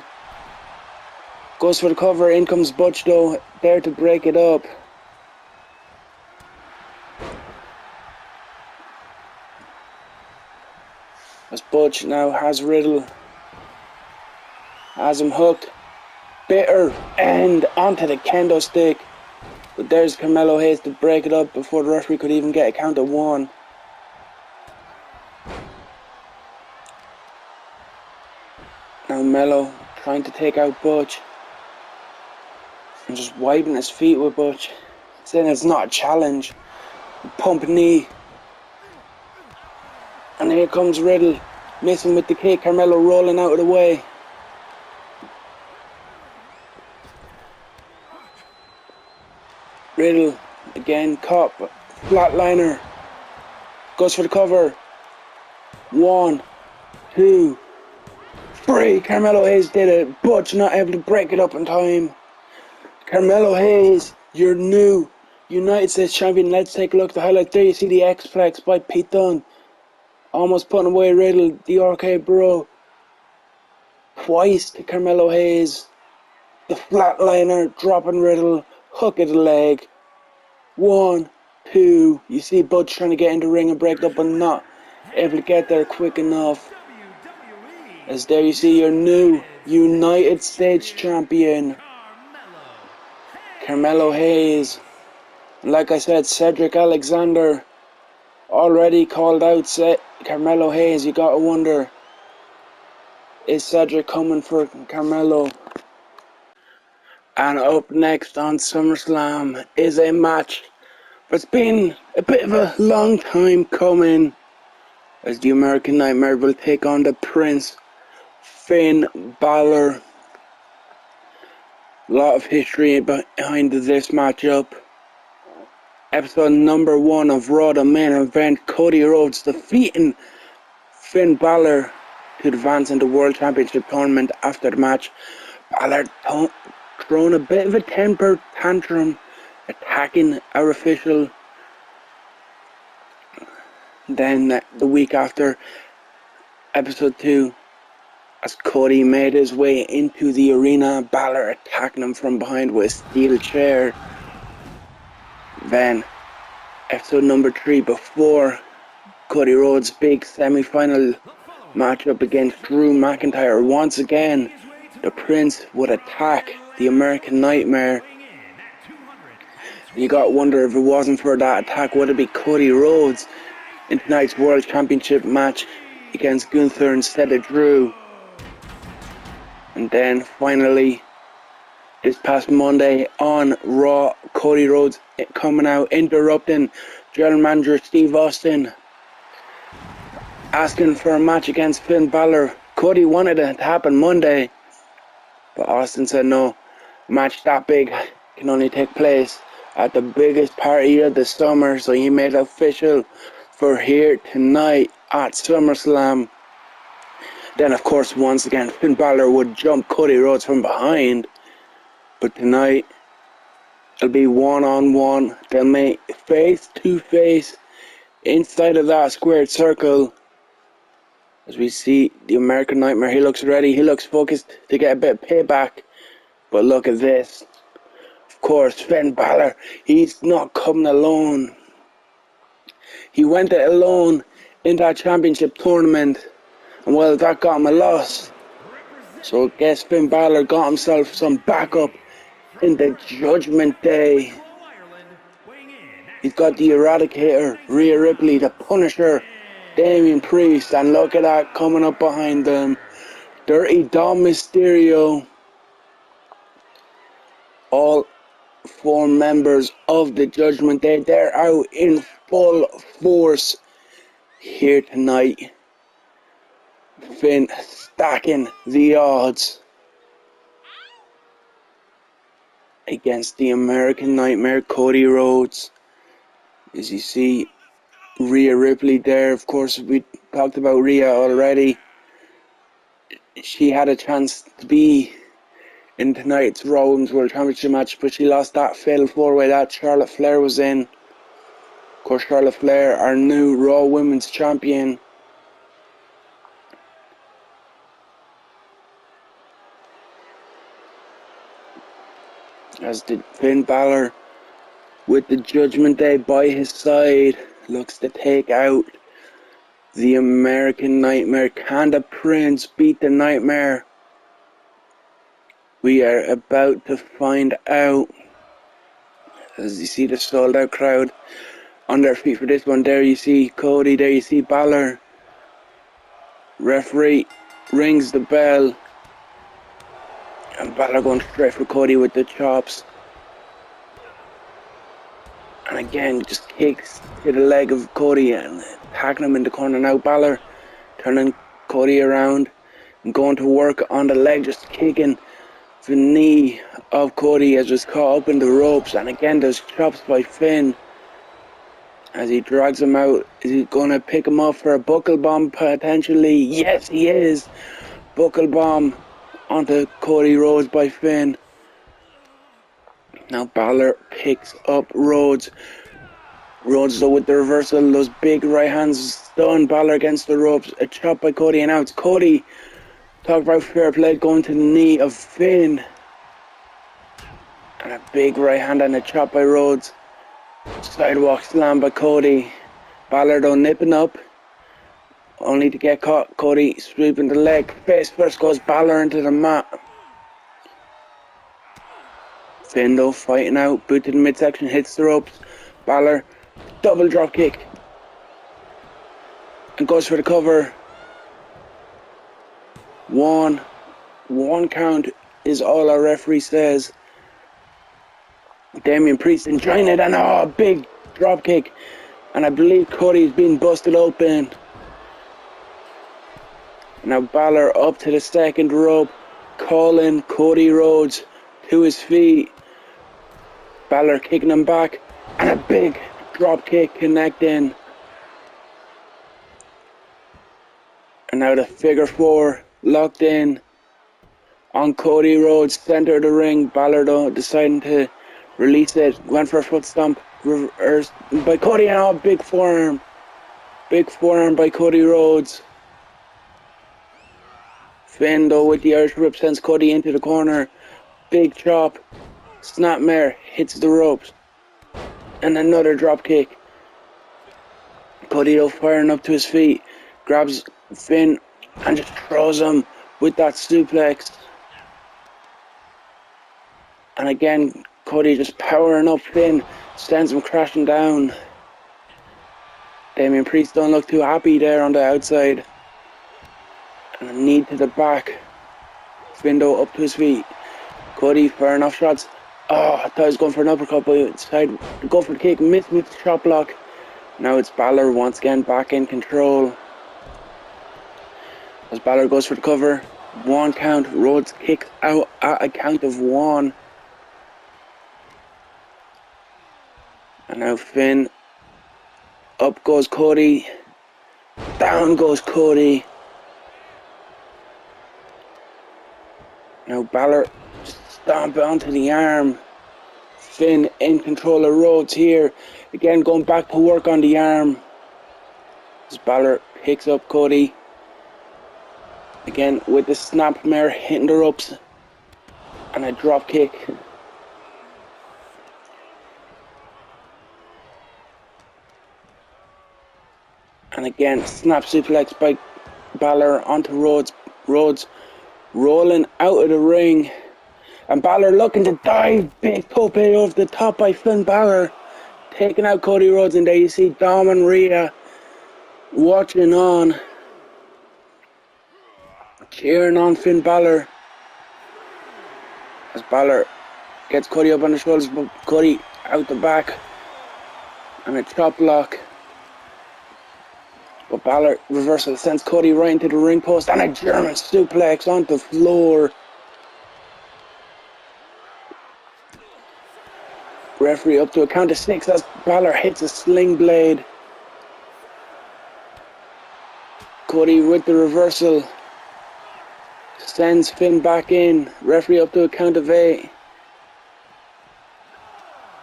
Goes for the cover, in comes Butch though, there to break it up. As Butch now has Riddle, has him hooked, bitter end onto the kendo stick. But there's Carmelo Hayes to break it up before the referee could even get a count of one. Now Melo trying to take out Butch. And just wiping his feet with Butch. Saying it's not a challenge. Pump knee. And here comes Riddle. Missing with the kick. Carmelo rolling out of the way. Riddle again caught. Flatliner. Goes for the cover. 1, 2, 3. Carmelo Hayes did it. Butch not able to break it up in time. Carmelo Hayes, your new United States champion. Let's take a look at the highlights. There you see the X-Flex by Pete Dunne. Almost putting away Riddle. The RK Bro. Twice to Carmelo Hayes. The flatliner dropping Riddle. Hook of the leg. 1, 2. You see Butch trying to get in the ring and break it up, but not able to get there quick enough. As there you see your new United States champion, Carmelo Hayes. And like I said, Cedric Alexander already called out Carmelo Hayes. You gotta wonder, is Cedric coming for Carmelo? And up next on SummerSlam is a match that's been a bit of a long time coming, as the American Nightmare will take on the Prince, Finn Balor. A lot of history behind this matchup. Episode number 1 of Raw, the main event, Cody Rhodes defeating Finn Balor to advance in the World Championship tournament. After the match, Balor thrown a bit of a temper tantrum, attacking our official. Then the week after, episode 2, as Cody made his way into the arena, Balor attacking him from behind with a steel chair. Then, episode number 3, before Cody Rhodes' big semi-final matchup against Drew McIntyre, once again, the Prince would attack the American Nightmare. You gotta wonder, if it wasn't for that attack, would it be Cody Rhodes in tonight's World Championship match against Gunther instead of Drew? And then finally, this past Monday on Raw. Cody Rhodes coming out, interrupting General Manager Steve Austin, asking for a match against Finn Balor. Cody wanted it to happen Monday, but Austin said no. A match that big can only take place at the biggest party of the summer, so he made it official for here tonight at Summerslam. Then, of course, once again, Finn Balor would jump Cody Rhodes from behind. But tonight, it'll be one-on-one. They'll make face-to-face inside of that squared circle. As we see the American Nightmare, he looks ready. He looks focused to get a bit of payback. But look at this. Of course, Finn Balor, he's not coming alone. He went it alone in that championship tournament. And well, that got him a loss. So I guess Finn Balor got himself some backup in the Judgment Day. He's got the Eradicator, Rhea Ripley, the Punisher, Damian Priest, and look at that coming up behind them. Dirty Dom Mysterio. All 4 members of the Judgment Day, they're out in full force here tonight. Finn stacking the odds against the American Nightmare, Cody Rhodes. As you see, Rhea Ripley there. Of course, we talked about Rhea already. She had a chance to be in tonight's Raw Women's World Championship match, but she lost that fatal 4-way that Charlotte Flair was in. Of course, Charlotte Flair, our new Raw Women's Champion. As the Finn Balor, with the Judgment Day by his side, looks to take out the American Nightmare. Can the Prince beat the Nightmare? We are about to find out. As you see the sold out crowd on their feet for this one. There you see Cody, there you see Balor. Referee rings the bell. And Balor going straight for Cody with the chops. And again, just kicks to the leg of Cody and attacking him in the corner. Now Balor turning Cody around and going to work on the leg, just kicking the knee of Cody as was caught up in the ropes. And again, there's chops by Finn as he drags him out. Is he going to pick him up for a buckle bomb potentially? Yes, he is. Buckle bomb onto Cody Rhodes by Finn. Now Balor picks up Rhodes. Rhodes though with the reversal, those big right hands stun Balor against the ropes. A chop by Cody, and now it's Cody. Talk about fair play, going to the knee of Finn. And a big right hand and a chop by Rhodes. Sidewalk slam by Cody. Balor though nipping up, only to get caught. Cody sweeping the leg. Face first goes Balor into the mat. Finn though fighting out. Boot to the midsection, hits the ropes. Balor, double drop kick. And goes for the cover. One count is all our referee says. Damian Priest enjoying it, and big drop kick. And I believe Cody's been busted open. Now Balor up to the second rope, calling Cody Rhodes to his feet. Balor kicking him back, and a big drop kick connecting. And now the figure 4 locked in on Cody Rhodes, center of the ring. Balor though deciding to release it, went for a foot stomp, reversed by Cody, and big forearm by Cody Rhodes. Finn though with the Irish whip sends Cody into the corner. Big chop, snapmare, hits the ropes, and another drop kick. Cody though firing up to his feet, grabs Finn and just throws him with that suplex. And again, Cody just powering up Finn, sends him crashing down. Damian Priest don't look too happy there on the outside. And a knee to the back. Finn though up to his feet. Cody firing off shots. Oh, I thought he was going for an uppercut, but he decided to go for the kick, missed with the shot block. Now it's Balor once again back in control. As Balor goes for the cover. 1 count. Rhodes kicks out at a count of 1. And now Finn. Up goes Cody. Down goes Cody. Now Balor stomp onto the arm. Finn in control of Rhodes here. Again going back to work on the arm. As Balor picks up Cody. Again with the snapmare hitting the ropes. And a drop kick. And again snap suplex by Balor onto Rhodes. Rhodes rolling out of the ring. And Balor looking to dive. Big tope over the top by Finn Balor. Taking out Cody Rhodes. And there you see Dom and Rhea watching on. Cheering on Finn Balor. As Balor gets Cody up on the shoulders. But Cody out the back. And a chop block. But Balor reversal sends Cody right into the ring post. And a German suplex onto the floor. Referee up to a count of 6 as Balor hits a sling blade. Cody with the reversal sends Finn back in. Referee up to a count of 8.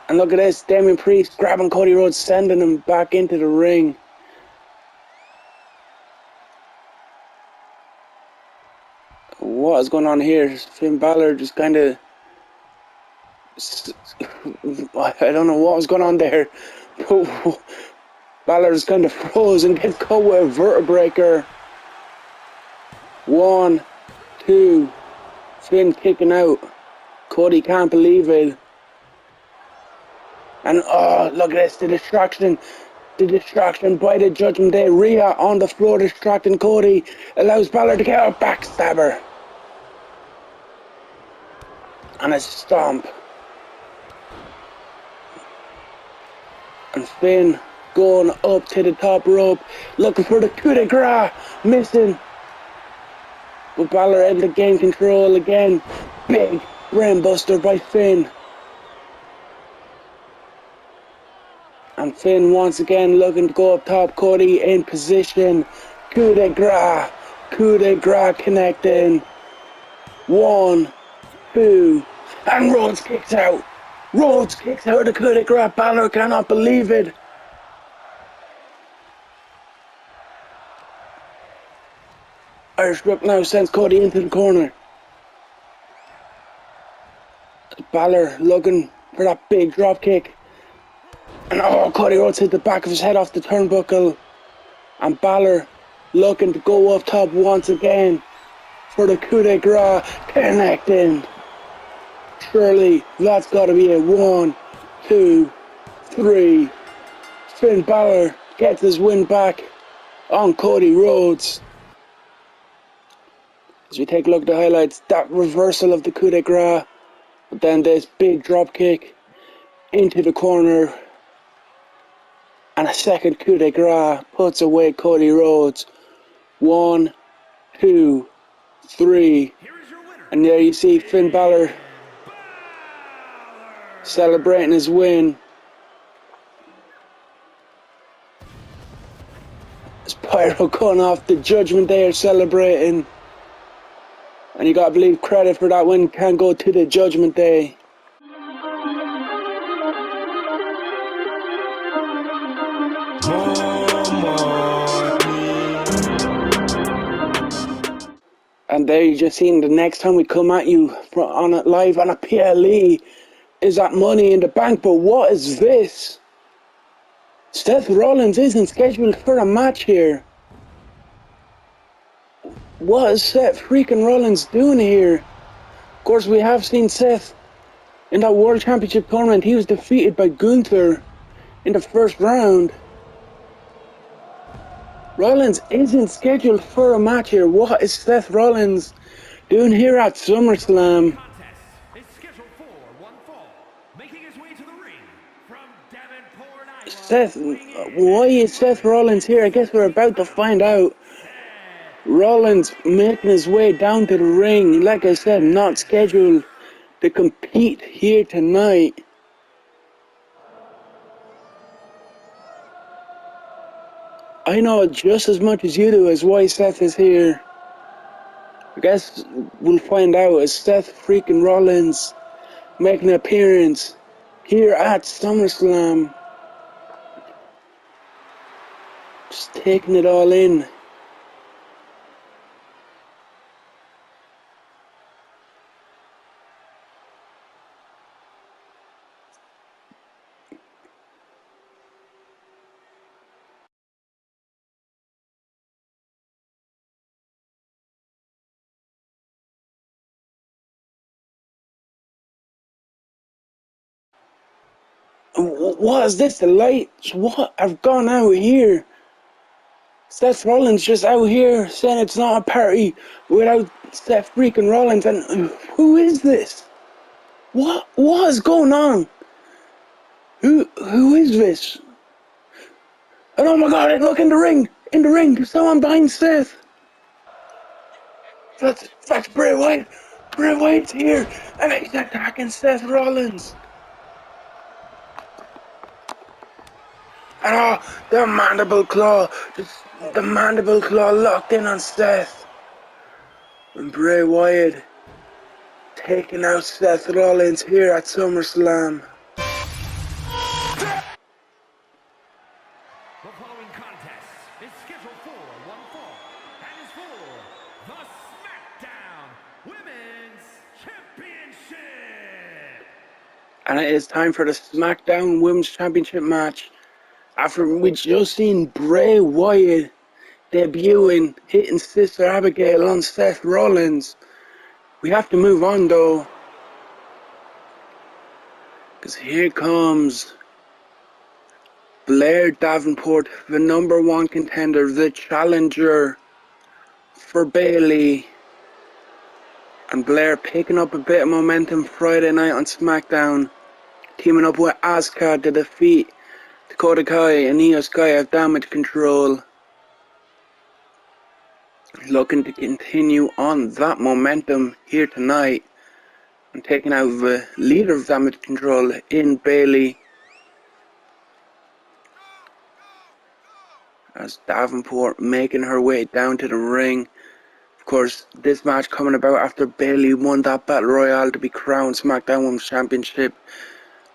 And look at this, Damian Priest grabbing Cody Rhodes, sending him back into the ring. What is going on here? Finn Balor just kind of... I don't know what was going on there. Balor just kind of froze and gets caught with a vertebraker. 1, 2. Finn kicking out. Cody can't believe it. And oh, look at this, the distraction. The distraction by the Judgment Day. Rhea on the floor distracting Cody. Allows Balor to get a backstabber. And a stomp. And Finn going up to the top rope. Looking for the coup de grace. Missing. But Balor able to gain control again. Big brainbuster by Finn. And Finn once again looking to go up top. Cody in position. Coup de grace. Coup de grace connecting. 1, 2. And Rhodes kicks out. Rhodes kicks out the coup de grace. Balor cannot believe it. Irish Whip now sends Cody into the corner. Balor looking for that big drop kick. And oh, Cody Rhodes hit the back of his head off the turnbuckle. And Balor looking to go up top once again for the coup de grace, connecting. Surely that's got to be a 1, 2, 3. Finn Balor gets his win back on Cody Rhodes. As we take a look at the highlights, that reversal of the coup de grace, but then this big drop kick into the corner, and a second coup de grace puts away Cody Rhodes. 1, 2, 3, and there you see Finn Balor celebrating his win. As Pyro going off, the Judgment Day are celebrating. And you gotta believe credit for that win can go to the Judgment Day. And there you just seen the next time we come at you on it live on a PLE is that Money in the Bank. But what is this? Seth Rollins isn't scheduled for a match here. What is Seth freaking Rollins doing here? Of course, we have seen Seth in that World Championship tournament. He was defeated by Gunther in the first round. Rollins isn't scheduled for a match here. What is Seth Rollins doing here at SummerSlam? Making his way to the ring from Davenport, Iowa. Seth, why is Seth Rollins here? I guess we're about to find out. Rollins making his way down to the ring. Like I said, not scheduled to compete here tonight. I know just as much as you do as why Seth is here. I guess we'll find out as Seth freaking Rollins making an appearance here at SummerSlam. Just taking it all in. What is this? The lights? What have gone out here? Seth Rollins just out here saying it's not a party without Seth freaking Rollins. And who is this? What is going on? Who is this? And oh my God! Look in the ring! In the ring! Someone behind Seth. That's Bray Wyatt. Bray Wyatt's here, and he's attacking Seth Rollins. And the mandible claw, just the mandible claw locked in on Seth. And Bray Wyatt taking out Seth Rollins here at SummerSlam. The following contest is scheduled for one fall and is for the SmackDown Women's Championship. And it is time for the SmackDown Women's Championship match. After we just seen Bray Wyatt debuting, hitting Sister Abigail on Seth Rollins. We have to move on though, because here comes Blair Davenport, the #1 contender, the challenger for Bayley. And Blair picking up a bit of momentum Friday night on SmackDown, teaming up with Asuka to defeat Dakota Kai and Io Sky of Damage Control. Looking to continue on that momentum here tonight and taking out the leader of Damage Control in Bayley. As Davenport making her way down to the ring. Of course, this match coming about after Bayley won that Battle Royale to be crowned SmackDown Women's Championship.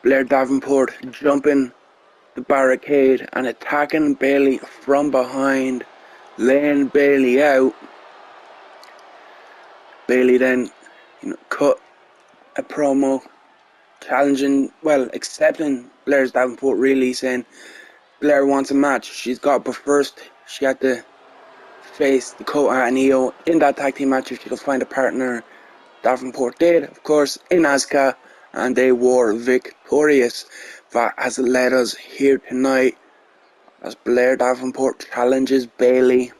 Blair Davenport jumping the barricade and attacking Bayley from behind, laying Bayley out. Bayley then, cut a promo challenging, accepting Blair Davenport, really saying Blair wants a match. She's got, but first she had to face Dakota and Io in that tag team match if she could find a partner. Davenport did, of course, in Asuka, and they were victorious. That has led us here tonight as Blair Davenport challenges Bayley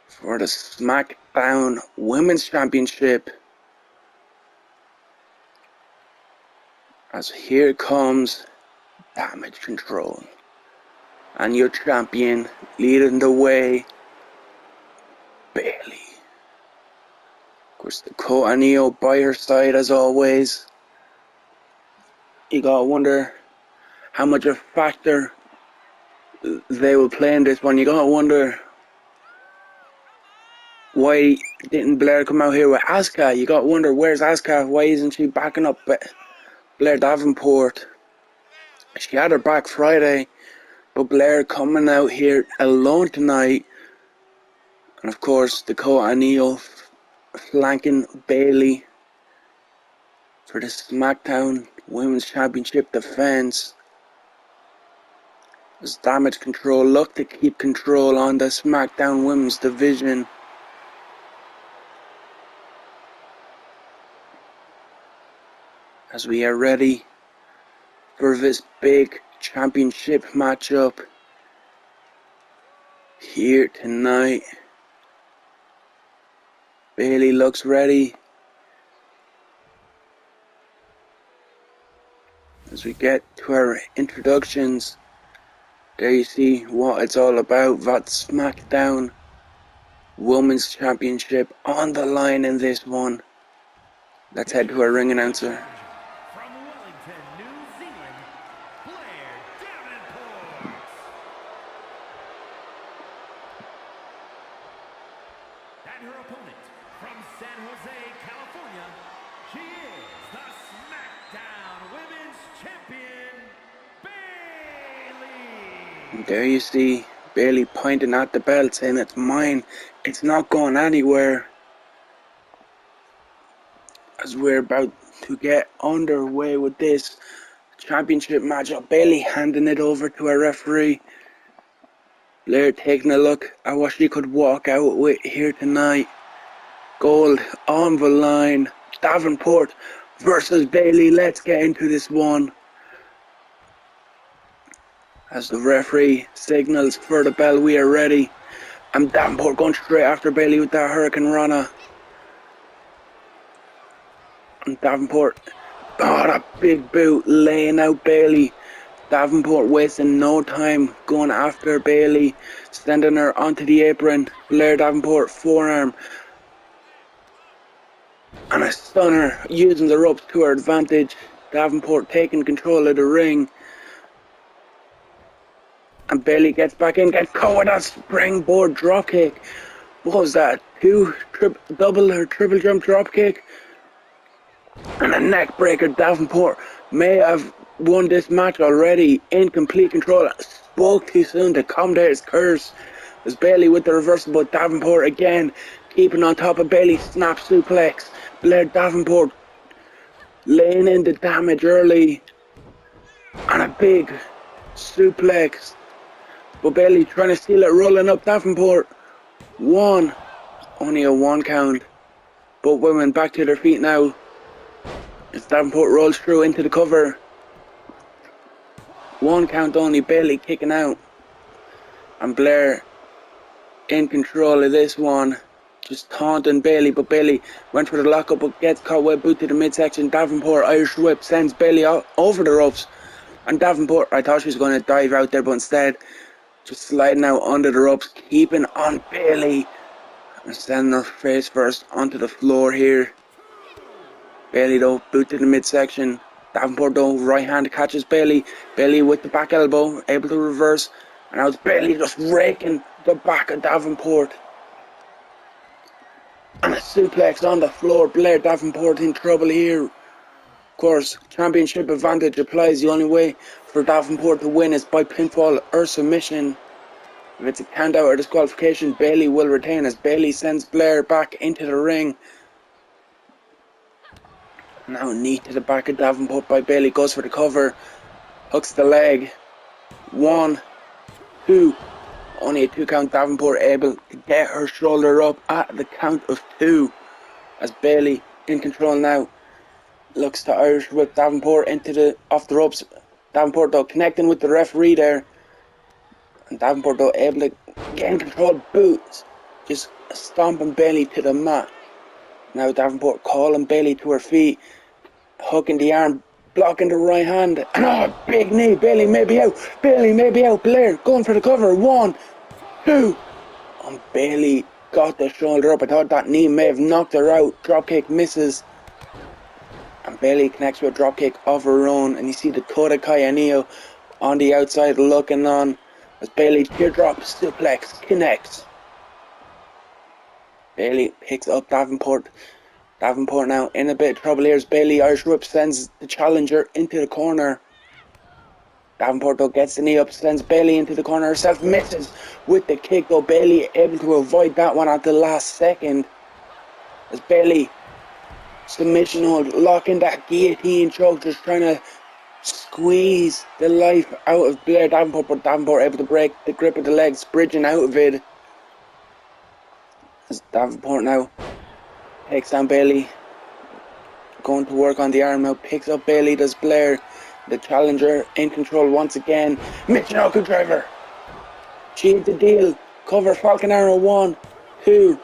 for the SmackDown Women's Championship. As here comes Damage Control. And your champion leading the way, Bayley. Of course, Dakota and Io by her side as always. You gotta wonder how much of a factor they will play in this one. You gotta wonder why didn't Blair come out here with Asuka? You gotta wonder, where's Asuka? Why isn't she backing up Blair Davenport? She had her back Friday, but Blair coming out here alone tonight. And of course, Dakota and Io flanking Bayley for the SmackDown Women's Championship defense. As Damage Control look to keep control on the SmackDown Women's division. As we are ready for this big championship matchup here tonight. Bayley looks ready. as we get to our introductions. There you see what it's all about. That SmackDown Women's Championship on the line in this one. Let's head to our ring announcer. From Wellington, New Zealand, Blair Davenport. And her opponent, from San Jose, California, she is the SmackDown Women's Champion, Bayley. There you see Bayley pointing at the belt saying it's mine, it's not going anywhere. As we're about to get underway with this championship matchup, Bayley handing it over to our referee. Blair taking a look at what she could walk out with here tonight. Gold on the line. Davenport versus Bayley. Let's get into this one. As the referee signals for the bell, we are ready. And Davenport going straight after Bayley with that Hurricane Rana. And Davenport, that big boot laying out Bayley. Davenport wasting no time going after Bayley, sending her onto the apron. Blair Davenport forearm. And a stunner, using the ropes to her advantage. Davenport taking control of the ring. And Bayley gets back in, gets caught with that springboard dropkick. What was that? Double or triple jump dropkick? And a neck breaker. Davenport may have won this match already, in complete control. Spoke too soon to accommodate his curse. As Bayley with the reversal, but Davenport again keeping on top of Bayley. Snap suplex. Blair Davenport laying in the damage early. And a big suplex. But Bayley trying to steal it, rolling up Davenport. Only a 1 count. But women back to their feet now. As Davenport rolls through into the cover. 1 count only, Bayley kicking out. And Blair in control of this one. Just taunting Bayley, but Bayley went for the lockup but gets caught with a boot to the midsection. Davenport Irish whip sends Bayley over the ropes. And Davenport, I thought she was going to dive out there, but instead just sliding out under the ropes, keeping on Bayley. And sending her face first onto the floor here. Bayley though, boot to the midsection. Davenport though, right hand catches Bayley. Bayley with the back elbow, able to reverse. And now it's Bayley just raking the back of Davenport. And a suplex on the floor. Blair Davenport in trouble here. Of course, championship advantage applies. The only way for Davenport to win is by pinfall or submission. If it's a count out or disqualification, Bayley will retain as Bayley sends Blair back into the ring. Now knee to the back of Davenport by Bayley, goes for the cover, hooks the leg. 1, 2, only a 2 count. Davenport able to get her shoulder up at the count of 2 as Bayley in control now. Looks to Irish whip Davenport off the ropes. Davenport though connecting with the referee there. And Davenport though able to get in control, boots, just stomping Bayley to the mat. Now Davenport calling Bayley to her feet, hooking the arm, blocking the right hand, and big knee. Bayley may be out. Blair going for the cover. 1, 2, and Bayley got the shoulder up. I thought that knee may have knocked her out. Dropkick misses, and Bayley connects with a dropkick of her own. And you see the Kota Kayaneo on the outside looking on as Bayley teardrop suplex connects. Bayley picks up Davenport. Davenport now in a bit of trouble here as Bayley Irish whip sends the challenger into the corner. Davenport though gets the knee up, sends Bayley into the corner herself, misses with the kick though. Bayley able to avoid that one at the last second as Bayley submission hold, locking that guillotine choke, just trying to squeeze the life out of Blair Davenport, but Davenport able to break the grip of the legs, bridging out of it. As Davenport now takes down Bayley, going to work on the arm now, picks up Bayley, does Blair, the challenger in control once again. Michinoku driver, cheat the deal, cover Falcon Arrow. 1, 2.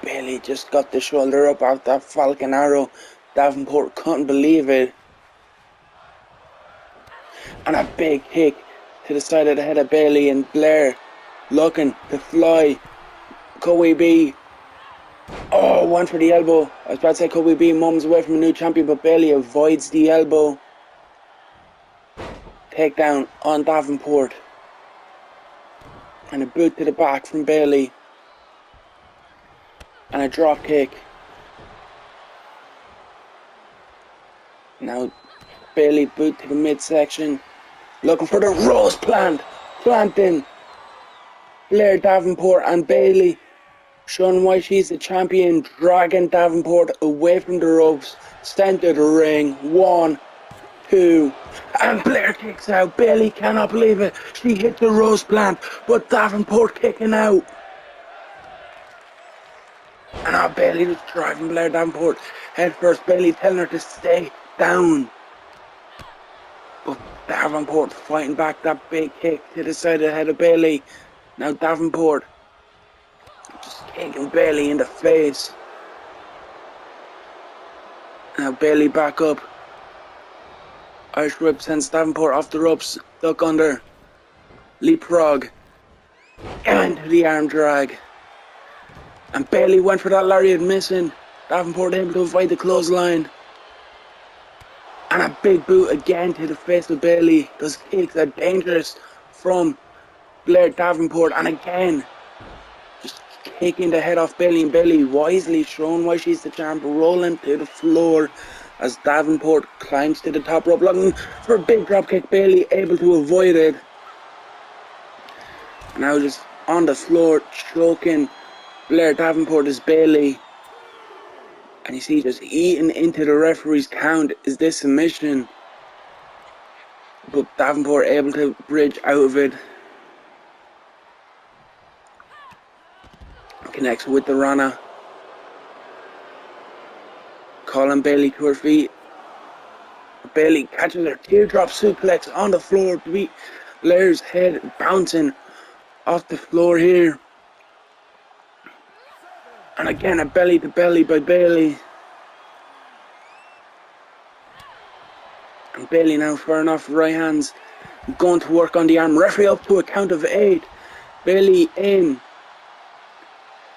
Bayley just got the shoulder up out that Falcon Arrow. Davenport couldn't believe it. And a big kick to the side of the head of Bailey, and Blair looking to fly. Kobe B. Oh, one for the elbow. I was about to say Kobe B moments away from a new champion, but Bailey avoids the elbow. Takedown on Davenport. And a boot to the back from Bailey. And a drop kick. Now Bailey boot to the midsection. Looking for the rose plant. Planting Blair Davenport, and Bailey showing why she's the champion, dragging Davenport away from the ropes, center the ring. 1, 2, and Blair kicks out. Bailey cannot believe it. She hit the rose plant, but Davenport kicking out. And now Bailey was driving Blair Davenport head first. Bailey telling her to stay down. But Davenport fighting back that big kick to the side of the head of Bailey. Now Davenport just kicking Bailey in the face. Now Bailey back up. Irish whip sends Davenport off the ropes. Duck under. Leapfrog. Into the arm drag. And Bailey went for that lariat, missing. Davenport able to avoid the clothesline. And a big boot again to the face of Bailey. Those kicks are dangerous from Blair Davenport. And again, just kicking the head off Bailey. And Bailey wisely showing why she's the champ, rolling to the floor as Davenport climbs to the top rope, looking for a big drop kick. Bailey able to avoid it. Now just on the floor, choking Blair Davenport is Bailey. And you see just eating into the referee's count is this submission. But Davenport able to bridge out of it. Connects with the Rana. Calling Bailey to her feet. Bailey catches her teardrop suplex on the floor. Blair's head bouncing off the floor here. And again a belly to belly by Bailey. And Bailey now firing off right hands. Going to work on the arm. Referee up to a count of 8. Bailey in.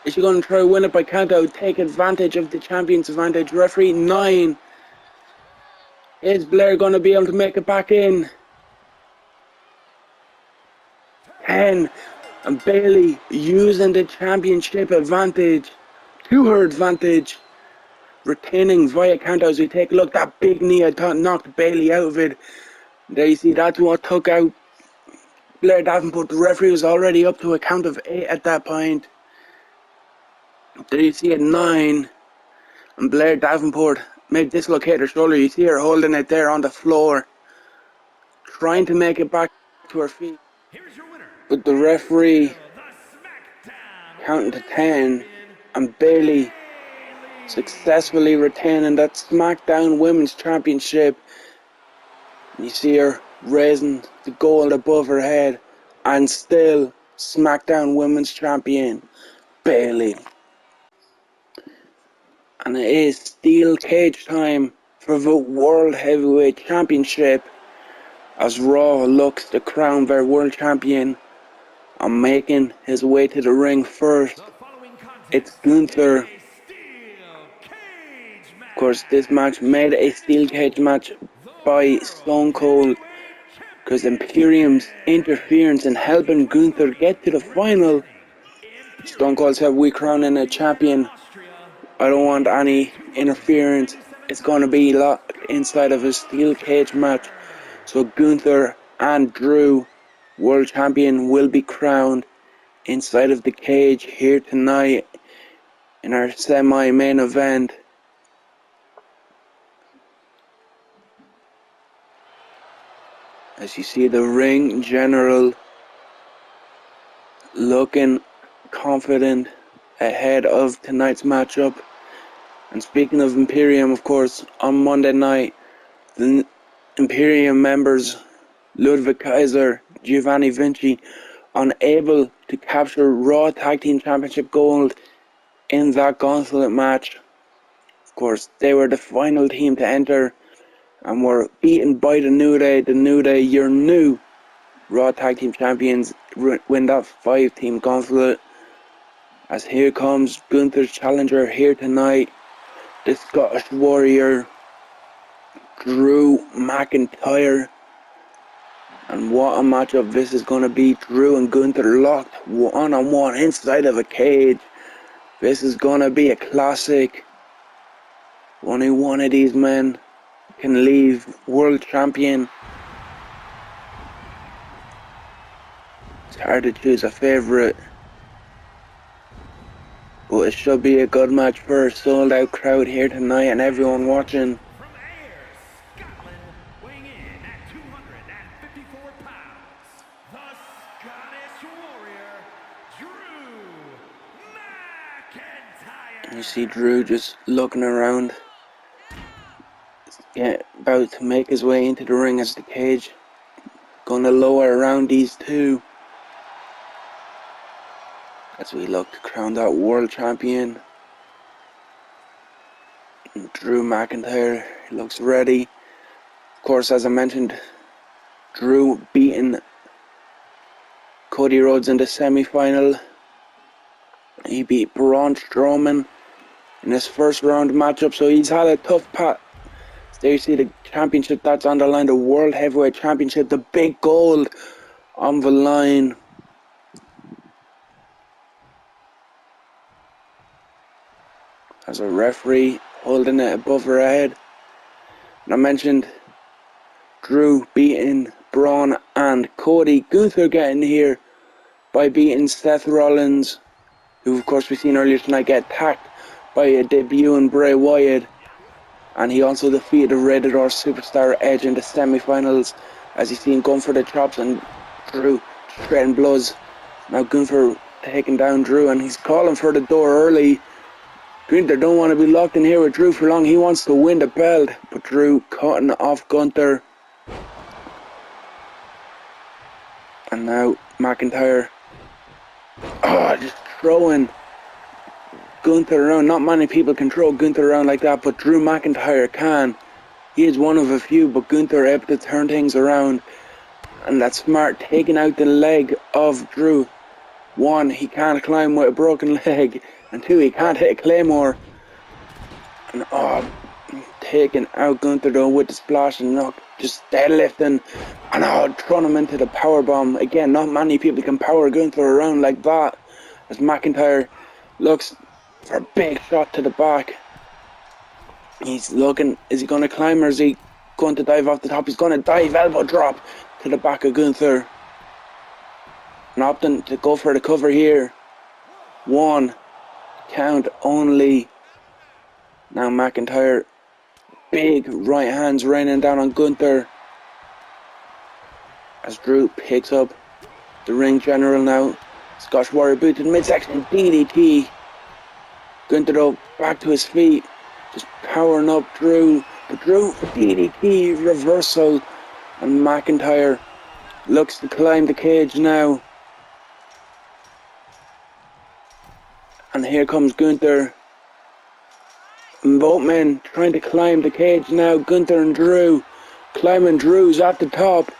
Is she going to try to win it by count out? Take advantage of the champion's advantage. Referee 9. Is Blair going to be able to make it back in? 10. And Bailey using the championship advantage to her advantage. Retaining via count out as we take a look. That big knee I thought knocked Bailey out of it. There you see that's what took out Blair Davenport. The referee was already up to a count of 8 at that point. There you see at 9. And Blair Davenport may dislocate her shoulder. You see her holding it there on the floor, trying to make it back to her feet. But the referee counting to 10, and Bailey successfully retaining that SmackDown Women's Championship. You see her raising the gold above her head, and still SmackDown Women's Champion, Bailey. And it is steel cage time for the World Heavyweight Championship as Raw looks to crown their World Champion. And making his way to the ring first, it's Gunther. Of course, this match made a steel cage match by Stone Cold because Imperium's interference in helping Gunther get to the final. Stone Cold said, "We crowning a champion. I don't want any interference. It's going to be locked inside of a steel cage match." So Gunther and Drew, World Champion, will be crowned inside of the cage here tonight in our semi-main event. As you see the ring general looking confident ahead of tonight's matchup. And speaking of Imperium, of course, on Monday night, the Imperium members Ludwig Kaiser, Giovanni Vinci, unable to capture Raw Tag Team Championship gold in that gauntlet match. Of course, they were the final team to enter and were beaten by the New Day. The New Day, your new Raw Tag Team Champions, win that 5-team gauntlet. As here comes Gunther's challenger here tonight, the Scottish Warrior, Drew McIntyre. And what a matchup this is going to be. Drew and Gunther locked one-on-one inside of a cage. This is going to be a classic. Only one of these men can leave world champion. It's hard to choose a favourite, but it should be a good match for a sold out crowd here tonight and everyone watching. From Ayr, Scotland, weighing in at 254 pounds, the Scottish Warrior, Drew McIntyre. You see Drew just looking around. Yeah, about to make his way into the ring as the cage gonna lower around these two as we look to crown that world champion. Drew McIntyre looks ready. Of course, as I mentioned, Drew beating Cody Rhodes in the semi-final. He beat Braun Strowman in his first round matchup, so he's had a tough pat. There you see the championship that's on the line, the World Heavyweight Championship, the big gold on the line. As a referee holding it above her head. And I mentioned Drew beating Braun and Cody. Gunther getting here by beating Seth Rollins, who of course we've seen earlier tonight get attacked by a debuting Bray Wyatt. And he also defeated the Rated R Superstar Edge in the semi-finals, as you seen going for the chops and Drew shredding blows. Now Gunther taking down Drew and he's calling for the door early. Gunther don't want to be locked in here with Drew for long. He wants to win the belt, but Drew cutting off Gunther. And now McIntyre, just throwing Gunther around. Not many people can throw Gunther around like that, but Drew McIntyre can. He is one of a few, but Gunther able to turn things around. And that's smart, taking out the leg of Drew. 1, he can't climb with a broken leg. And 2, he can't hit a claymore. And taking out Gunther though with the splash and knock, just deadlifting. And throwing him into the power bomb. Again, not many people can power Gunther around like that. As McIntyre looks for a big shot to the back. He's looking, is he going to climb or is he going to dive off the top? He's going to dive, elbow drop to the back of Gunther. And opting to go for the cover here. 1 count only. Now McIntyre, big right hands raining down on Gunther. As Drew picks up the ring general now. Scottish Warrior boot to the midsection, DDT. Gunther though back to his feet, just powering up Drew. But Drew, DDT reversal, and McIntyre looks to climb the cage now. And here comes Gunther. And both men trying to climb the cage now. Gunther and Drew climbing. Drew's at the top,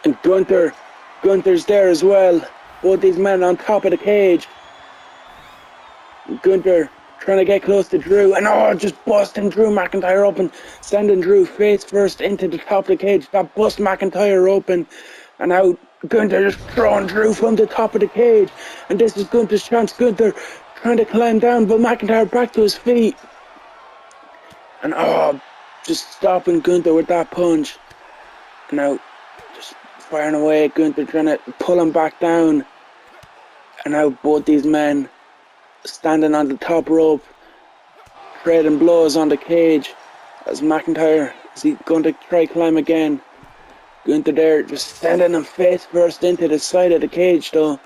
and Gunther's there as well. Both these men on top of the cage. Gunther trying to get close to Drew, and just busting Drew McIntyre open, sending Drew face first into the top of the cage. That bust McIntyre open, and now Gunther just throwing Drew from the top of the cage, and this is Gunther's chance. Gunther trying to climb down, but McIntyre back to his feet, and just stopping Gunther with that punch. And now just firing away at Gunther, trying to pull him back down, and now both these men standing on the top rope, trading blows on the cage. As McIntyre, is he going to try climb again? Gunther there, just sending him face first into the side of the cage though.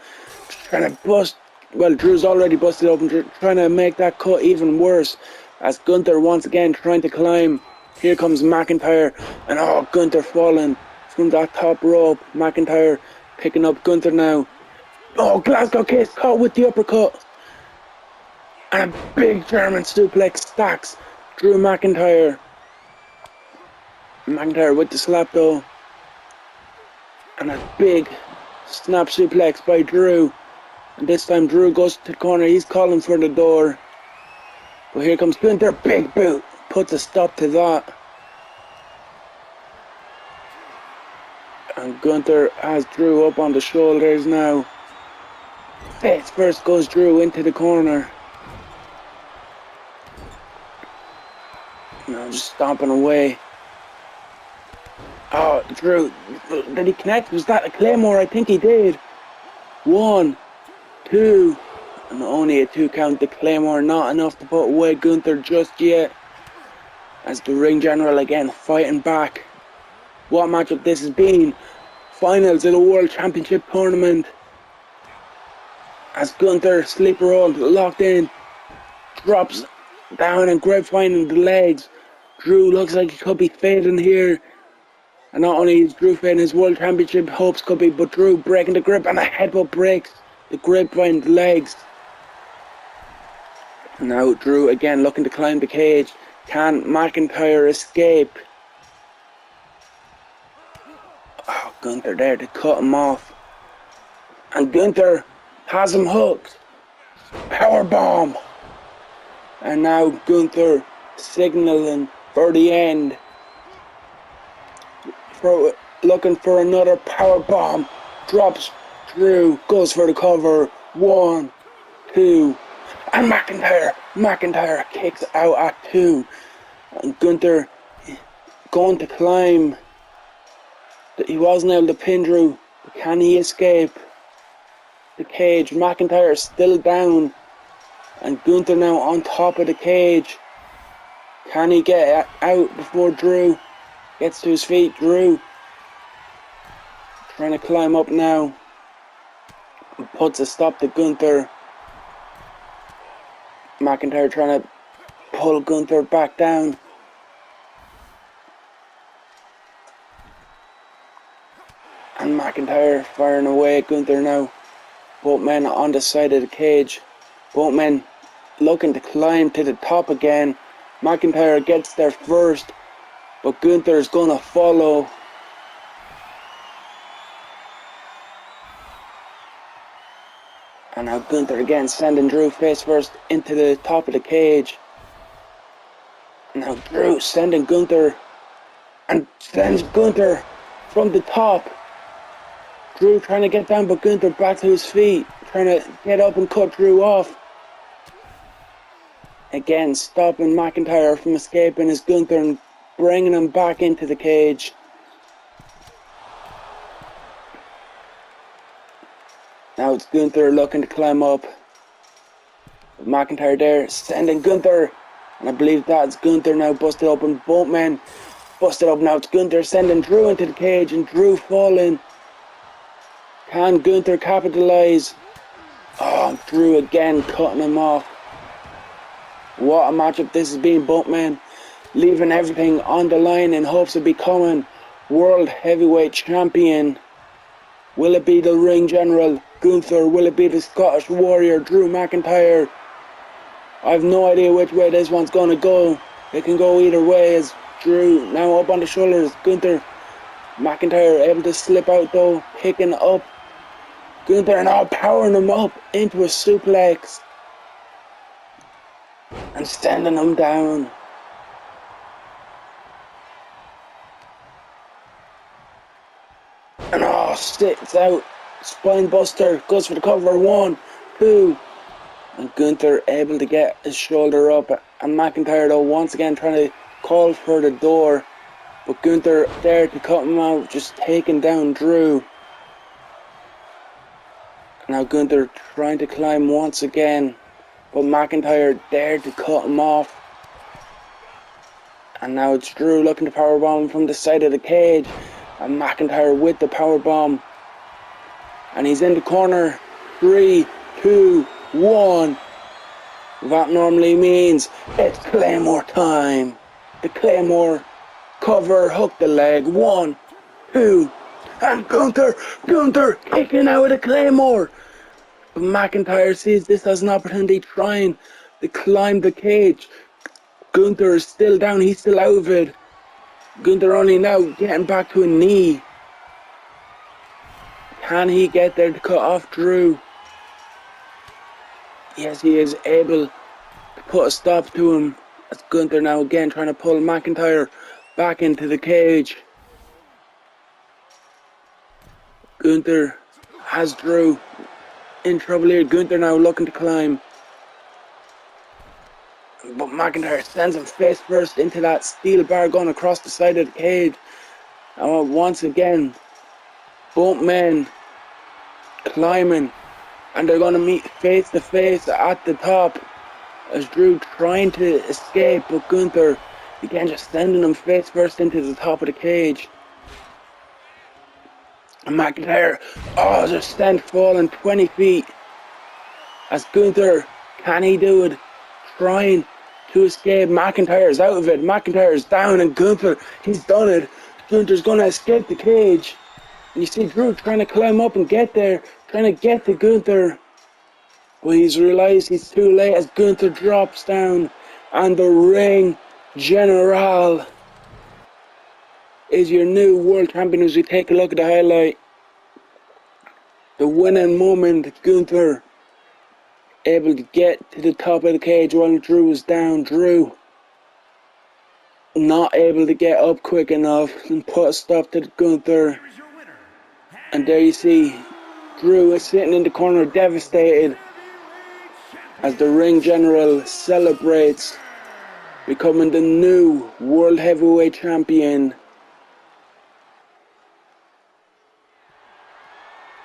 Just trying to bust, well, Drew's already busted open, trying to make that cut even worse. As Gunther once again trying to climb. Here comes McIntyre, and Gunther falling from that top rope. McIntyre picking up Gunther now. Glasgow Kiss caught with the uppercut. And a big German suplex stacks Drew McIntyre. McIntyre with the slap though. And a big snap suplex by Drew. And this time Drew goes to the corner. He's calling for the door. But here comes Gunther. Big boot. Puts a stop to that. And Gunther has Drew up on the shoulders now. Face first goes Drew into the corner. Now just stomping away. Oh, Drew, did he connect? Was that a Claymore? I think he did. 1, 2, and only a 2 count. The Claymore not enough to put away Gunther just yet. As the ring general again fighting back. What matchup this has been. Finals of the World Championship Tournament. As Gunther, sleeper hold, locked in. Drops down and grapevine the legs. Drew looks like he could be fading here. And not only is Drew fading, his World Championship hopes could be, but Drew breaking the grip and a headbutt breaks the grapevine legs. And now Drew again looking to climb the cage. Can McIntyre escape? Oh, Gunther there to cut him off. And Gunther has him hooked. Powerbomb. And now Gunther signaling for the end. Looking for another powerbomb. Drops Drew. Goes for the cover. 1, 2. And McIntyre kicks out at 2. And Gunther going to climb. He wasn't able to pin Drew. But can he escape the cage? McIntyre still down. And Gunther now on top of the cage. Can he get out before Drew gets to his feet? Drew trying to climb up now. Puts a stop to Gunther. McIntyre trying to pull Gunther back down. And McIntyre firing away at Gunther now. Both men on the side of the cage. Both men looking to climb to the top again. McIntyre gets there first, but Gunther's gonna follow. And now Gunther again sending Drew face first into the top of the cage. Now Drew sending Gunther, and sends Gunther from the top. Drew trying to get down, but Gunther back to his feet, trying to get up and cut Drew off. Again, stopping McIntyre from escaping is Gunther and bringing him back into the cage. Now it's Gunther looking to climb up. McIntyre there, sending Gunther. And I believe that's Gunther now busted open. Both men busted up now. It's Gunther sending Drew into the cage and Drew falling. Can Gunther capitalise? Oh, Drew again cutting him off. What a matchup this has been. Both men leaving everything on the line in hopes of becoming World Heavyweight Champion. Will it be the ring general, Gunther? Will it be the Scottish Warrior, Drew McIntyre? I have no idea which way this one's going to go. It can go either way as Drew now up on the shoulders. Gunther, McIntyre able to slip out though, picking up Gunther now powering him up into a suplex. And sending him down. And sits out. Spine buster. Goes for the cover. 1, 2. And Gunther able to get his shoulder up. And McIntyre though once again trying to call for the door. But Gunther there to cut him out. Just taking down Drew. Now Gunther trying to climb once again. But McIntyre there to cut him off. And now it's Drew looking to powerbomb from the side of the cage. And McIntyre with the powerbomb. And he's in the corner. 3, 2, 1. That normally means it's Claymore time. The Claymore cover, hook the leg. 1, 2. And Gunther kicking out of the Claymore. But McIntyre sees this as an opportunity, trying to climb the cage. Gunther is still down, he's still out of it. Gunther only now getting back to a knee. Can he get there to cut off Drew? Yes, he is able to put a stop to him. As Gunther now again trying to pull McIntyre back into the cage. Gunther has Drew in trouble here. Gunther now looking to climb. But McIntyre sends him face first into that steel bar going across the side of the cage. And once again, both men climbing. And they're going to meet face to face at the top. As Drew trying to escape, but Gunther again just sending him face first into the top of the cage. And McIntyre, just sent falling 20 feet. As Gunther, can he do it? Trying to escape. McIntyre's out of it. McIntyre's down and Gunther, he's done it. Gunther's going to escape the cage. And you see Drew trying to climb up and get there, trying to get to Gunther. But he's realised he's too late as Gunther drops down. And the ring general is your new world champion. As we take a look at the highlight. The winning moment, Gunther able to get to the top of the cage while Drew was down. Drew not able to get up quick enough and put a stop to Gunther. And there you see Drew is sitting in the corner devastated as the ring general celebrates becoming the new World Heavyweight Champion.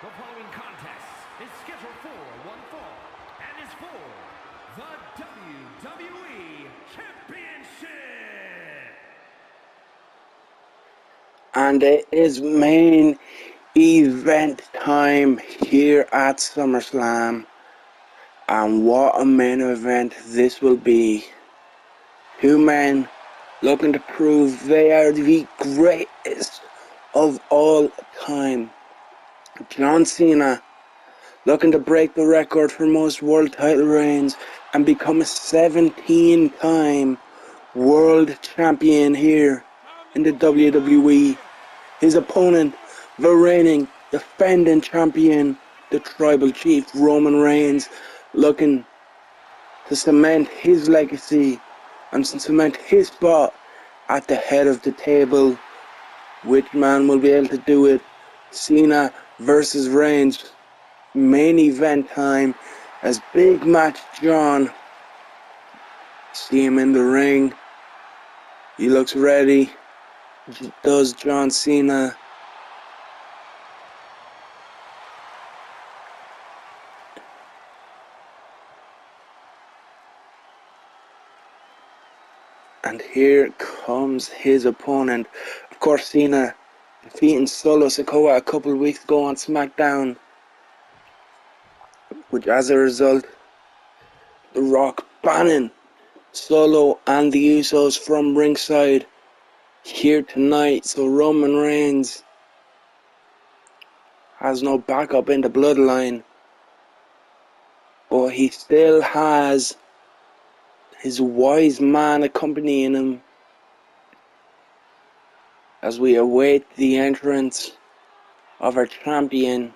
The following contest is scheduled for one fall and is for the WWE Championship. And it is main event time here at Summerslam. And what a main event this will be. Two men looking to prove they are the greatest of all time. John Cena looking to break the record for most world title reigns and become a 17-time world champion here in the WWE. His opponent, the reigning, defending champion, the Tribal Chief Roman Reigns, looking to cement his legacy and cement his spot at the head of the table. Which man will be able to do it? Cena versus Reigns. Main event time as Big Match John. See him in the ring. He looks ready. Does John Cena. And here comes his opponent. Of course, Cena defeating Solo Sikoa a couple of weeks ago on SmackDown. Which, as a result, The Rock banning Solo and the Usos from ringside here tonight. So Roman Reigns has no backup in the bloodline. But he still has his wise man accompanying him as we await the entrance of our champion.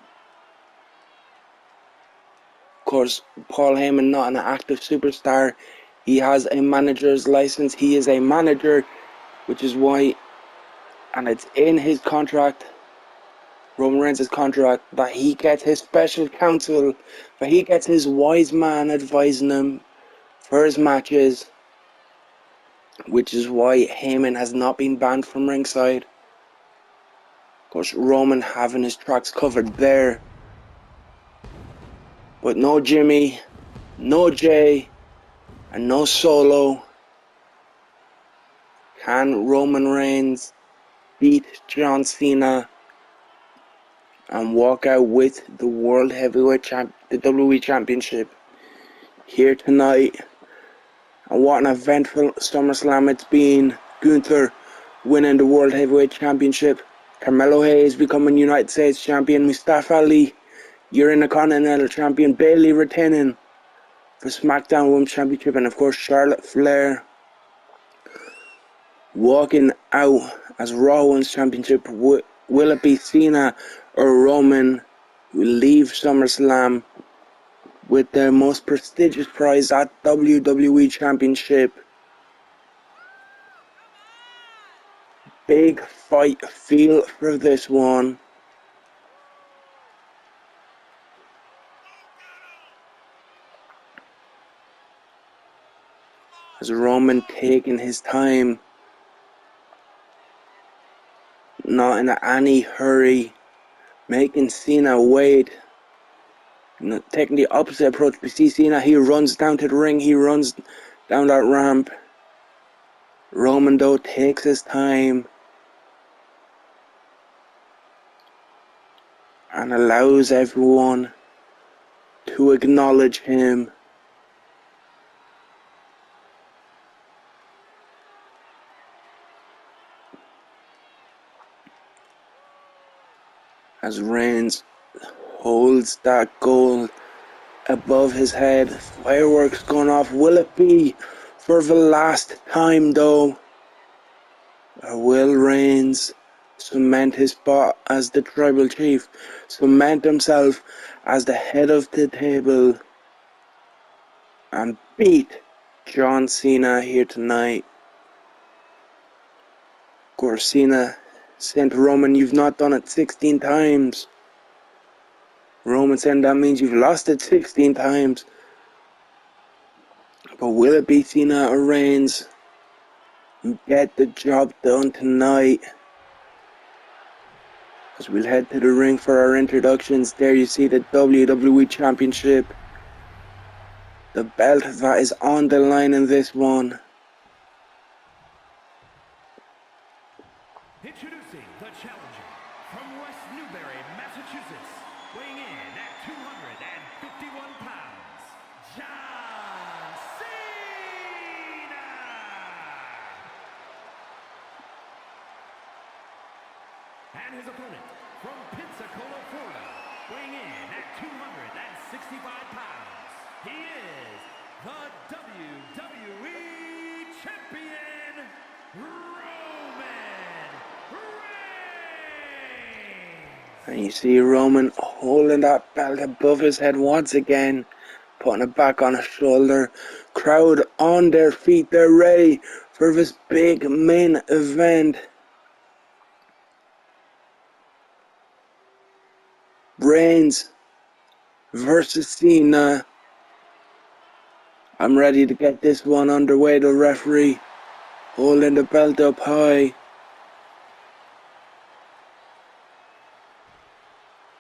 Of course, Paul Heyman not an active superstar. He has a manager's license. He is a manager, which is why, and it's in his contract, Roman Reigns' contract, that he gets his special counsel, that he gets his wise man advising him for his matches, which is why Heyman has not been banned from ringside. Of course, Roman having his tracks covered there. But no Jimmy, no Jay, and no Solo. Can Roman Reigns beat John Cena and walk out with the World Heavyweight the WWE Championship here tonight? And what an eventful SummerSlam it's been. Gunther winning the World Heavyweight Championship. Carmelo Hayes becoming United States Champion. Mustafa Ali, you're Intercontinental Champion. Bayley retaining the SmackDown Women's Championship. And of course Charlotte Flair walking out as Raw Women's Championship. Will it be Cena or Roman who leave SummerSlam with their most prestigious prize, that WWE Championship? Big fight feel for this one. As Roman taking his time, not in any hurry, making Cena wait. Taking the opposite approach. We see Cena, he runs down to the ring, he runs down that ramp. Roman though takes his time and allows everyone to acknowledge him. As Reigns holds that gold above his head, fireworks going off. Will it be for the last time though? Or will Reigns cement his spot as the tribal chief, cement himself as the head of the table, and beat John Cena here tonight? Of course, Cena saying to Roman, "You've not done it 16 times. Roman saying, "That means you've lost it 16 times. But will it be Cena or Reigns who get the job done tonight? As we'll head to the ring for our introductions. There you see the WWE Championship. The belt that is on the line in this one. Introducing the challenger from West Newbury, Massachusetts, weighing in at 251 pounds, John Cena! And his opponent from Pensacola, Florida, weighing in at 265 pounds, he is the WWE Champion, Roman Reigns! And you see Roman holding that belt above his head once again, putting it back on his shoulder. Crowd on their feet, they're ready for this big main event. Reigns versus Cena. I'm ready to get this one underway. The referee holding the belt up high.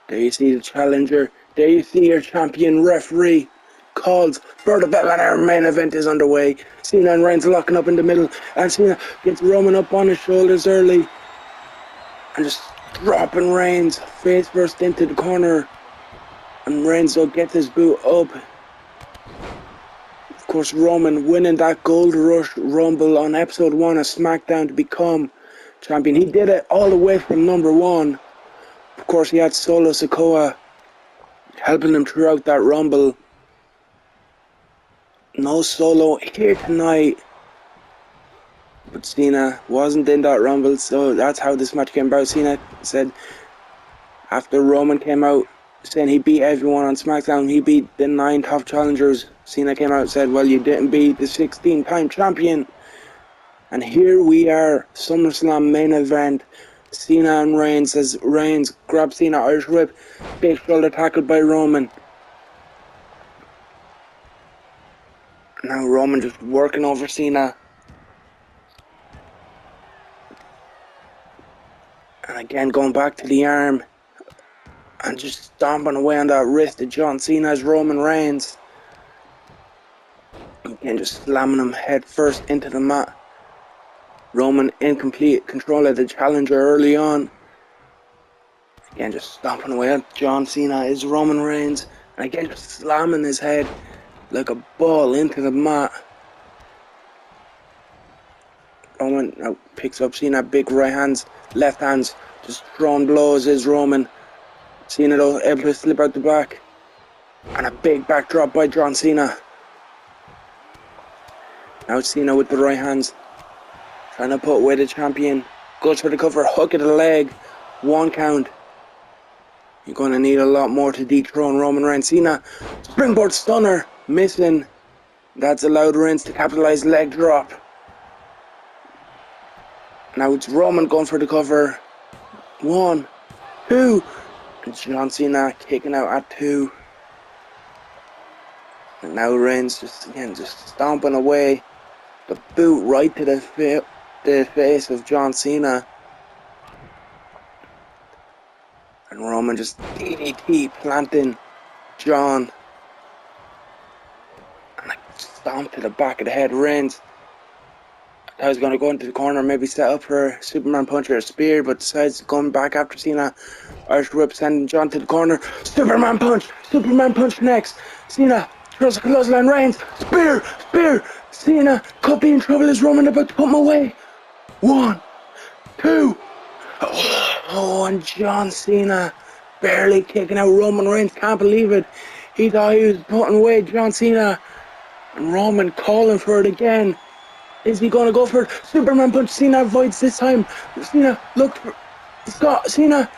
There you see the challenger. There you see your champion. Referee calls for the belt, and our main event is underway. Cena and Reigns locking up in the middle, and Cena gets Roman up on his shoulders early and just dropping Reigns face first into the corner. And Reigns though gets his boot up. Of course, Roman winning that Gold Rush Rumble on episode 1 of SmackDown to become champion. He did it all the way from number 1. Of course, he had Solo Sikoa helping him throughout that Rumble. No Solo here tonight. But Cena wasn't in that Rumble, so that's how this match came about. Cena said after Roman came out saying he beat everyone on SmackDown, he beat the 9 top challengers. Cena came out and said, "Well, you didn't beat the 16-time champion." And here we are, SummerSlam main event. Cena and Reigns, as Reigns grabs Cena, Irish whip, big shoulder tackle by Roman. Now Roman just working over Cena. And again going back to the arm. And just stomping away on that wrist of John Cena as Roman Reigns. Again just slamming him head first into the mat. Roman in complete control of the challenger early on. Again just stomping away at John Cena is Roman Reigns. And again just slamming his head like a ball into the mat. Roman now picks up Cena, big right hands, left hands, just throwing blows is Roman. Cena though able to slip out the back. And a big backdrop by John Cena. Now Cena with the right hands. Trying to put away the champion. Goes for the cover. Hook of the leg. 1 count. You're going to need a lot more to dethrone Roman Reigns. Cena. Springboard stunner. Missing. That's allowed Reigns to capitalize. Leg drop. Now it's Roman going for the cover. 1, 2. And John Cena kicking out at 2. And now Reigns just stomping away. The boot right to the face of John Cena. And Roman just DDT planting John. And a stomp to the back of the head. Reigns. I was going to go into the corner, maybe set up for a Superman punch or a spear, but decides going back after Cena. Irish whip sending John to the corner. Superman punch next. Cena throws a clothesline. Reigns. Spear. Cena could be in trouble. Is Roman about to put him away? 1, 2. Oh, and John Cena barely kicking out Roman Reigns. Can't believe it. He thought he was putting away John Cena. And Roman calling for it again. Is he going to go for it? Superman punch. Cena avoids this time. Cena looked for Scott. Cena.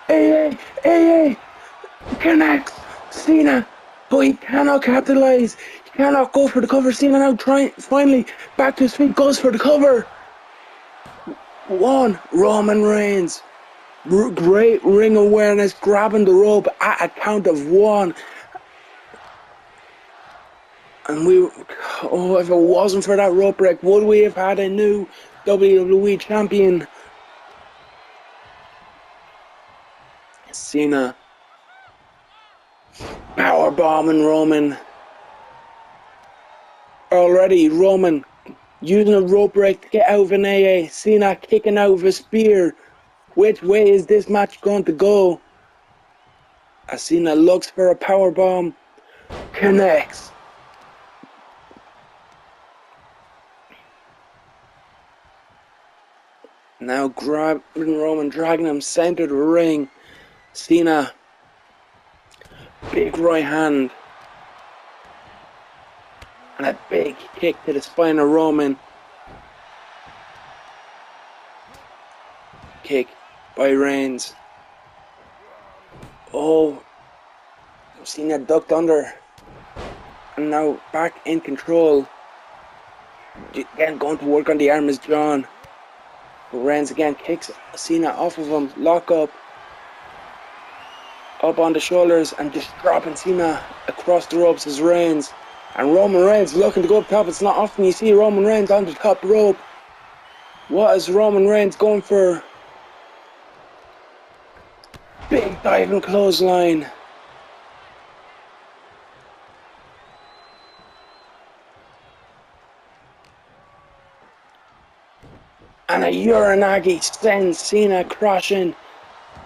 AA. Connects. Cena. But he cannot capitalize. He cannot go for the cover. Cena now finally back to his feet. Goes for the cover. 1. Roman Reigns. Great ring awareness. Grabbing the rope at a count of 1. And if it wasn't for that rope break, would we have had a new WWE champion? Cena powerbombing Roman. Already Roman using a rope break to get out of an AA. Cena kicking out of a spear. Which way is this match going to go? As Cena looks for a powerbomb. Connects. Now grabbing Roman, dragging him center of the ring. Cena. Big right hand. And a big kick to the spine of Roman. Kick by Reigns. Oh. Cena ducked under. And now back in control. Again going to work on the arm is John. Reigns again kicks Cena off of him. Lock up. Up on the shoulders and just dropping Cena across the ropes as Reigns. And Roman Reigns looking to go up top. It's not often you see Roman Reigns on the top rope. What is Roman Reigns going for? Big diving clothesline. And a Uranagi sends Cena crashing.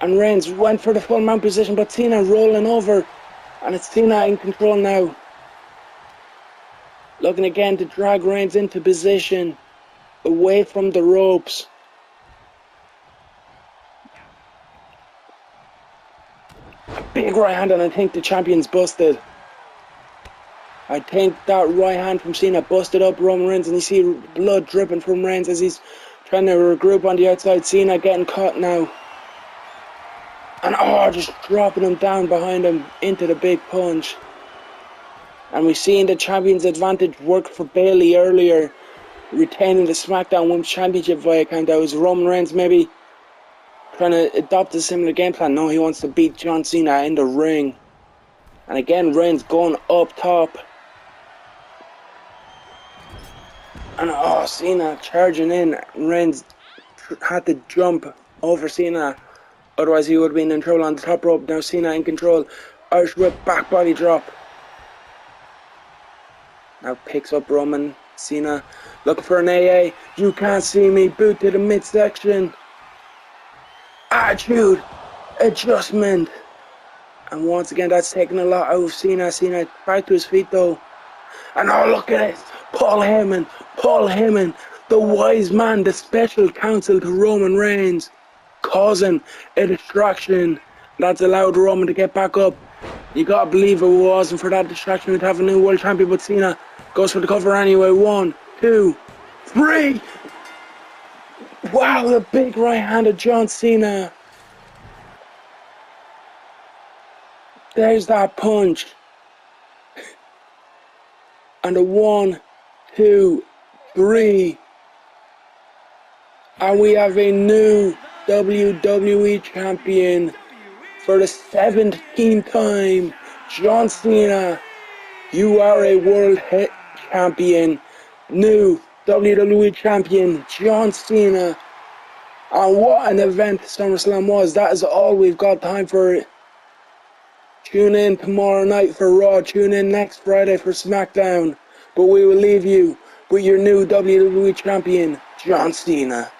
And Reigns went for the full mount position, but Cena rolling over. And it's Cena in control now. Looking again to drag Reigns into position. Away from the ropes. A big right hand, and I think the champion's busted. I think that right hand from Cena busted up Roman Reigns, and you see blood dripping from Reigns as he's trying to regroup on the outside. Cena getting caught now. And just dropping him down behind him into the big punch. And we've seen the champion's advantage work for Bayley earlier, retaining the SmackDown Women's Championship via count out. Is Roman Reigns maybe trying to adopt a similar game plan? No, he wants to beat John Cena in the ring. And again, Reigns going up top. And Cena charging in. Reigns had to jump over Cena. Otherwise he would have been in trouble on the top rope. Now Cena in control. Irish whip, back body drop. Now picks up Roman. Cena looking for an AA. You can't see me. Boot to the midsection. Attitude adjustment. And once again that's taking a lot out of Cena. Cena back to his feet though. And look at this. Paul Heyman, the wise man, the special counsel to Roman Reigns, causing a distraction that's allowed Roman to get back up. You gotta believe it wasn't for that distraction we'd have a new world champion, but Cena goes for the cover anyway. 1, 2, 3. Wow, the big right hand of John Cena. There's that punch. And a 1, 2, 3. And we have a new WWE champion for the 17th time. John Cena, you are a world champion. New WWE champion, John Cena. And what an event SummerSlam was. That is all we've got time for. Tune in tomorrow night for Raw. Tune in next Friday for SmackDown. But we will leave you with your new WWE champion, John Cena.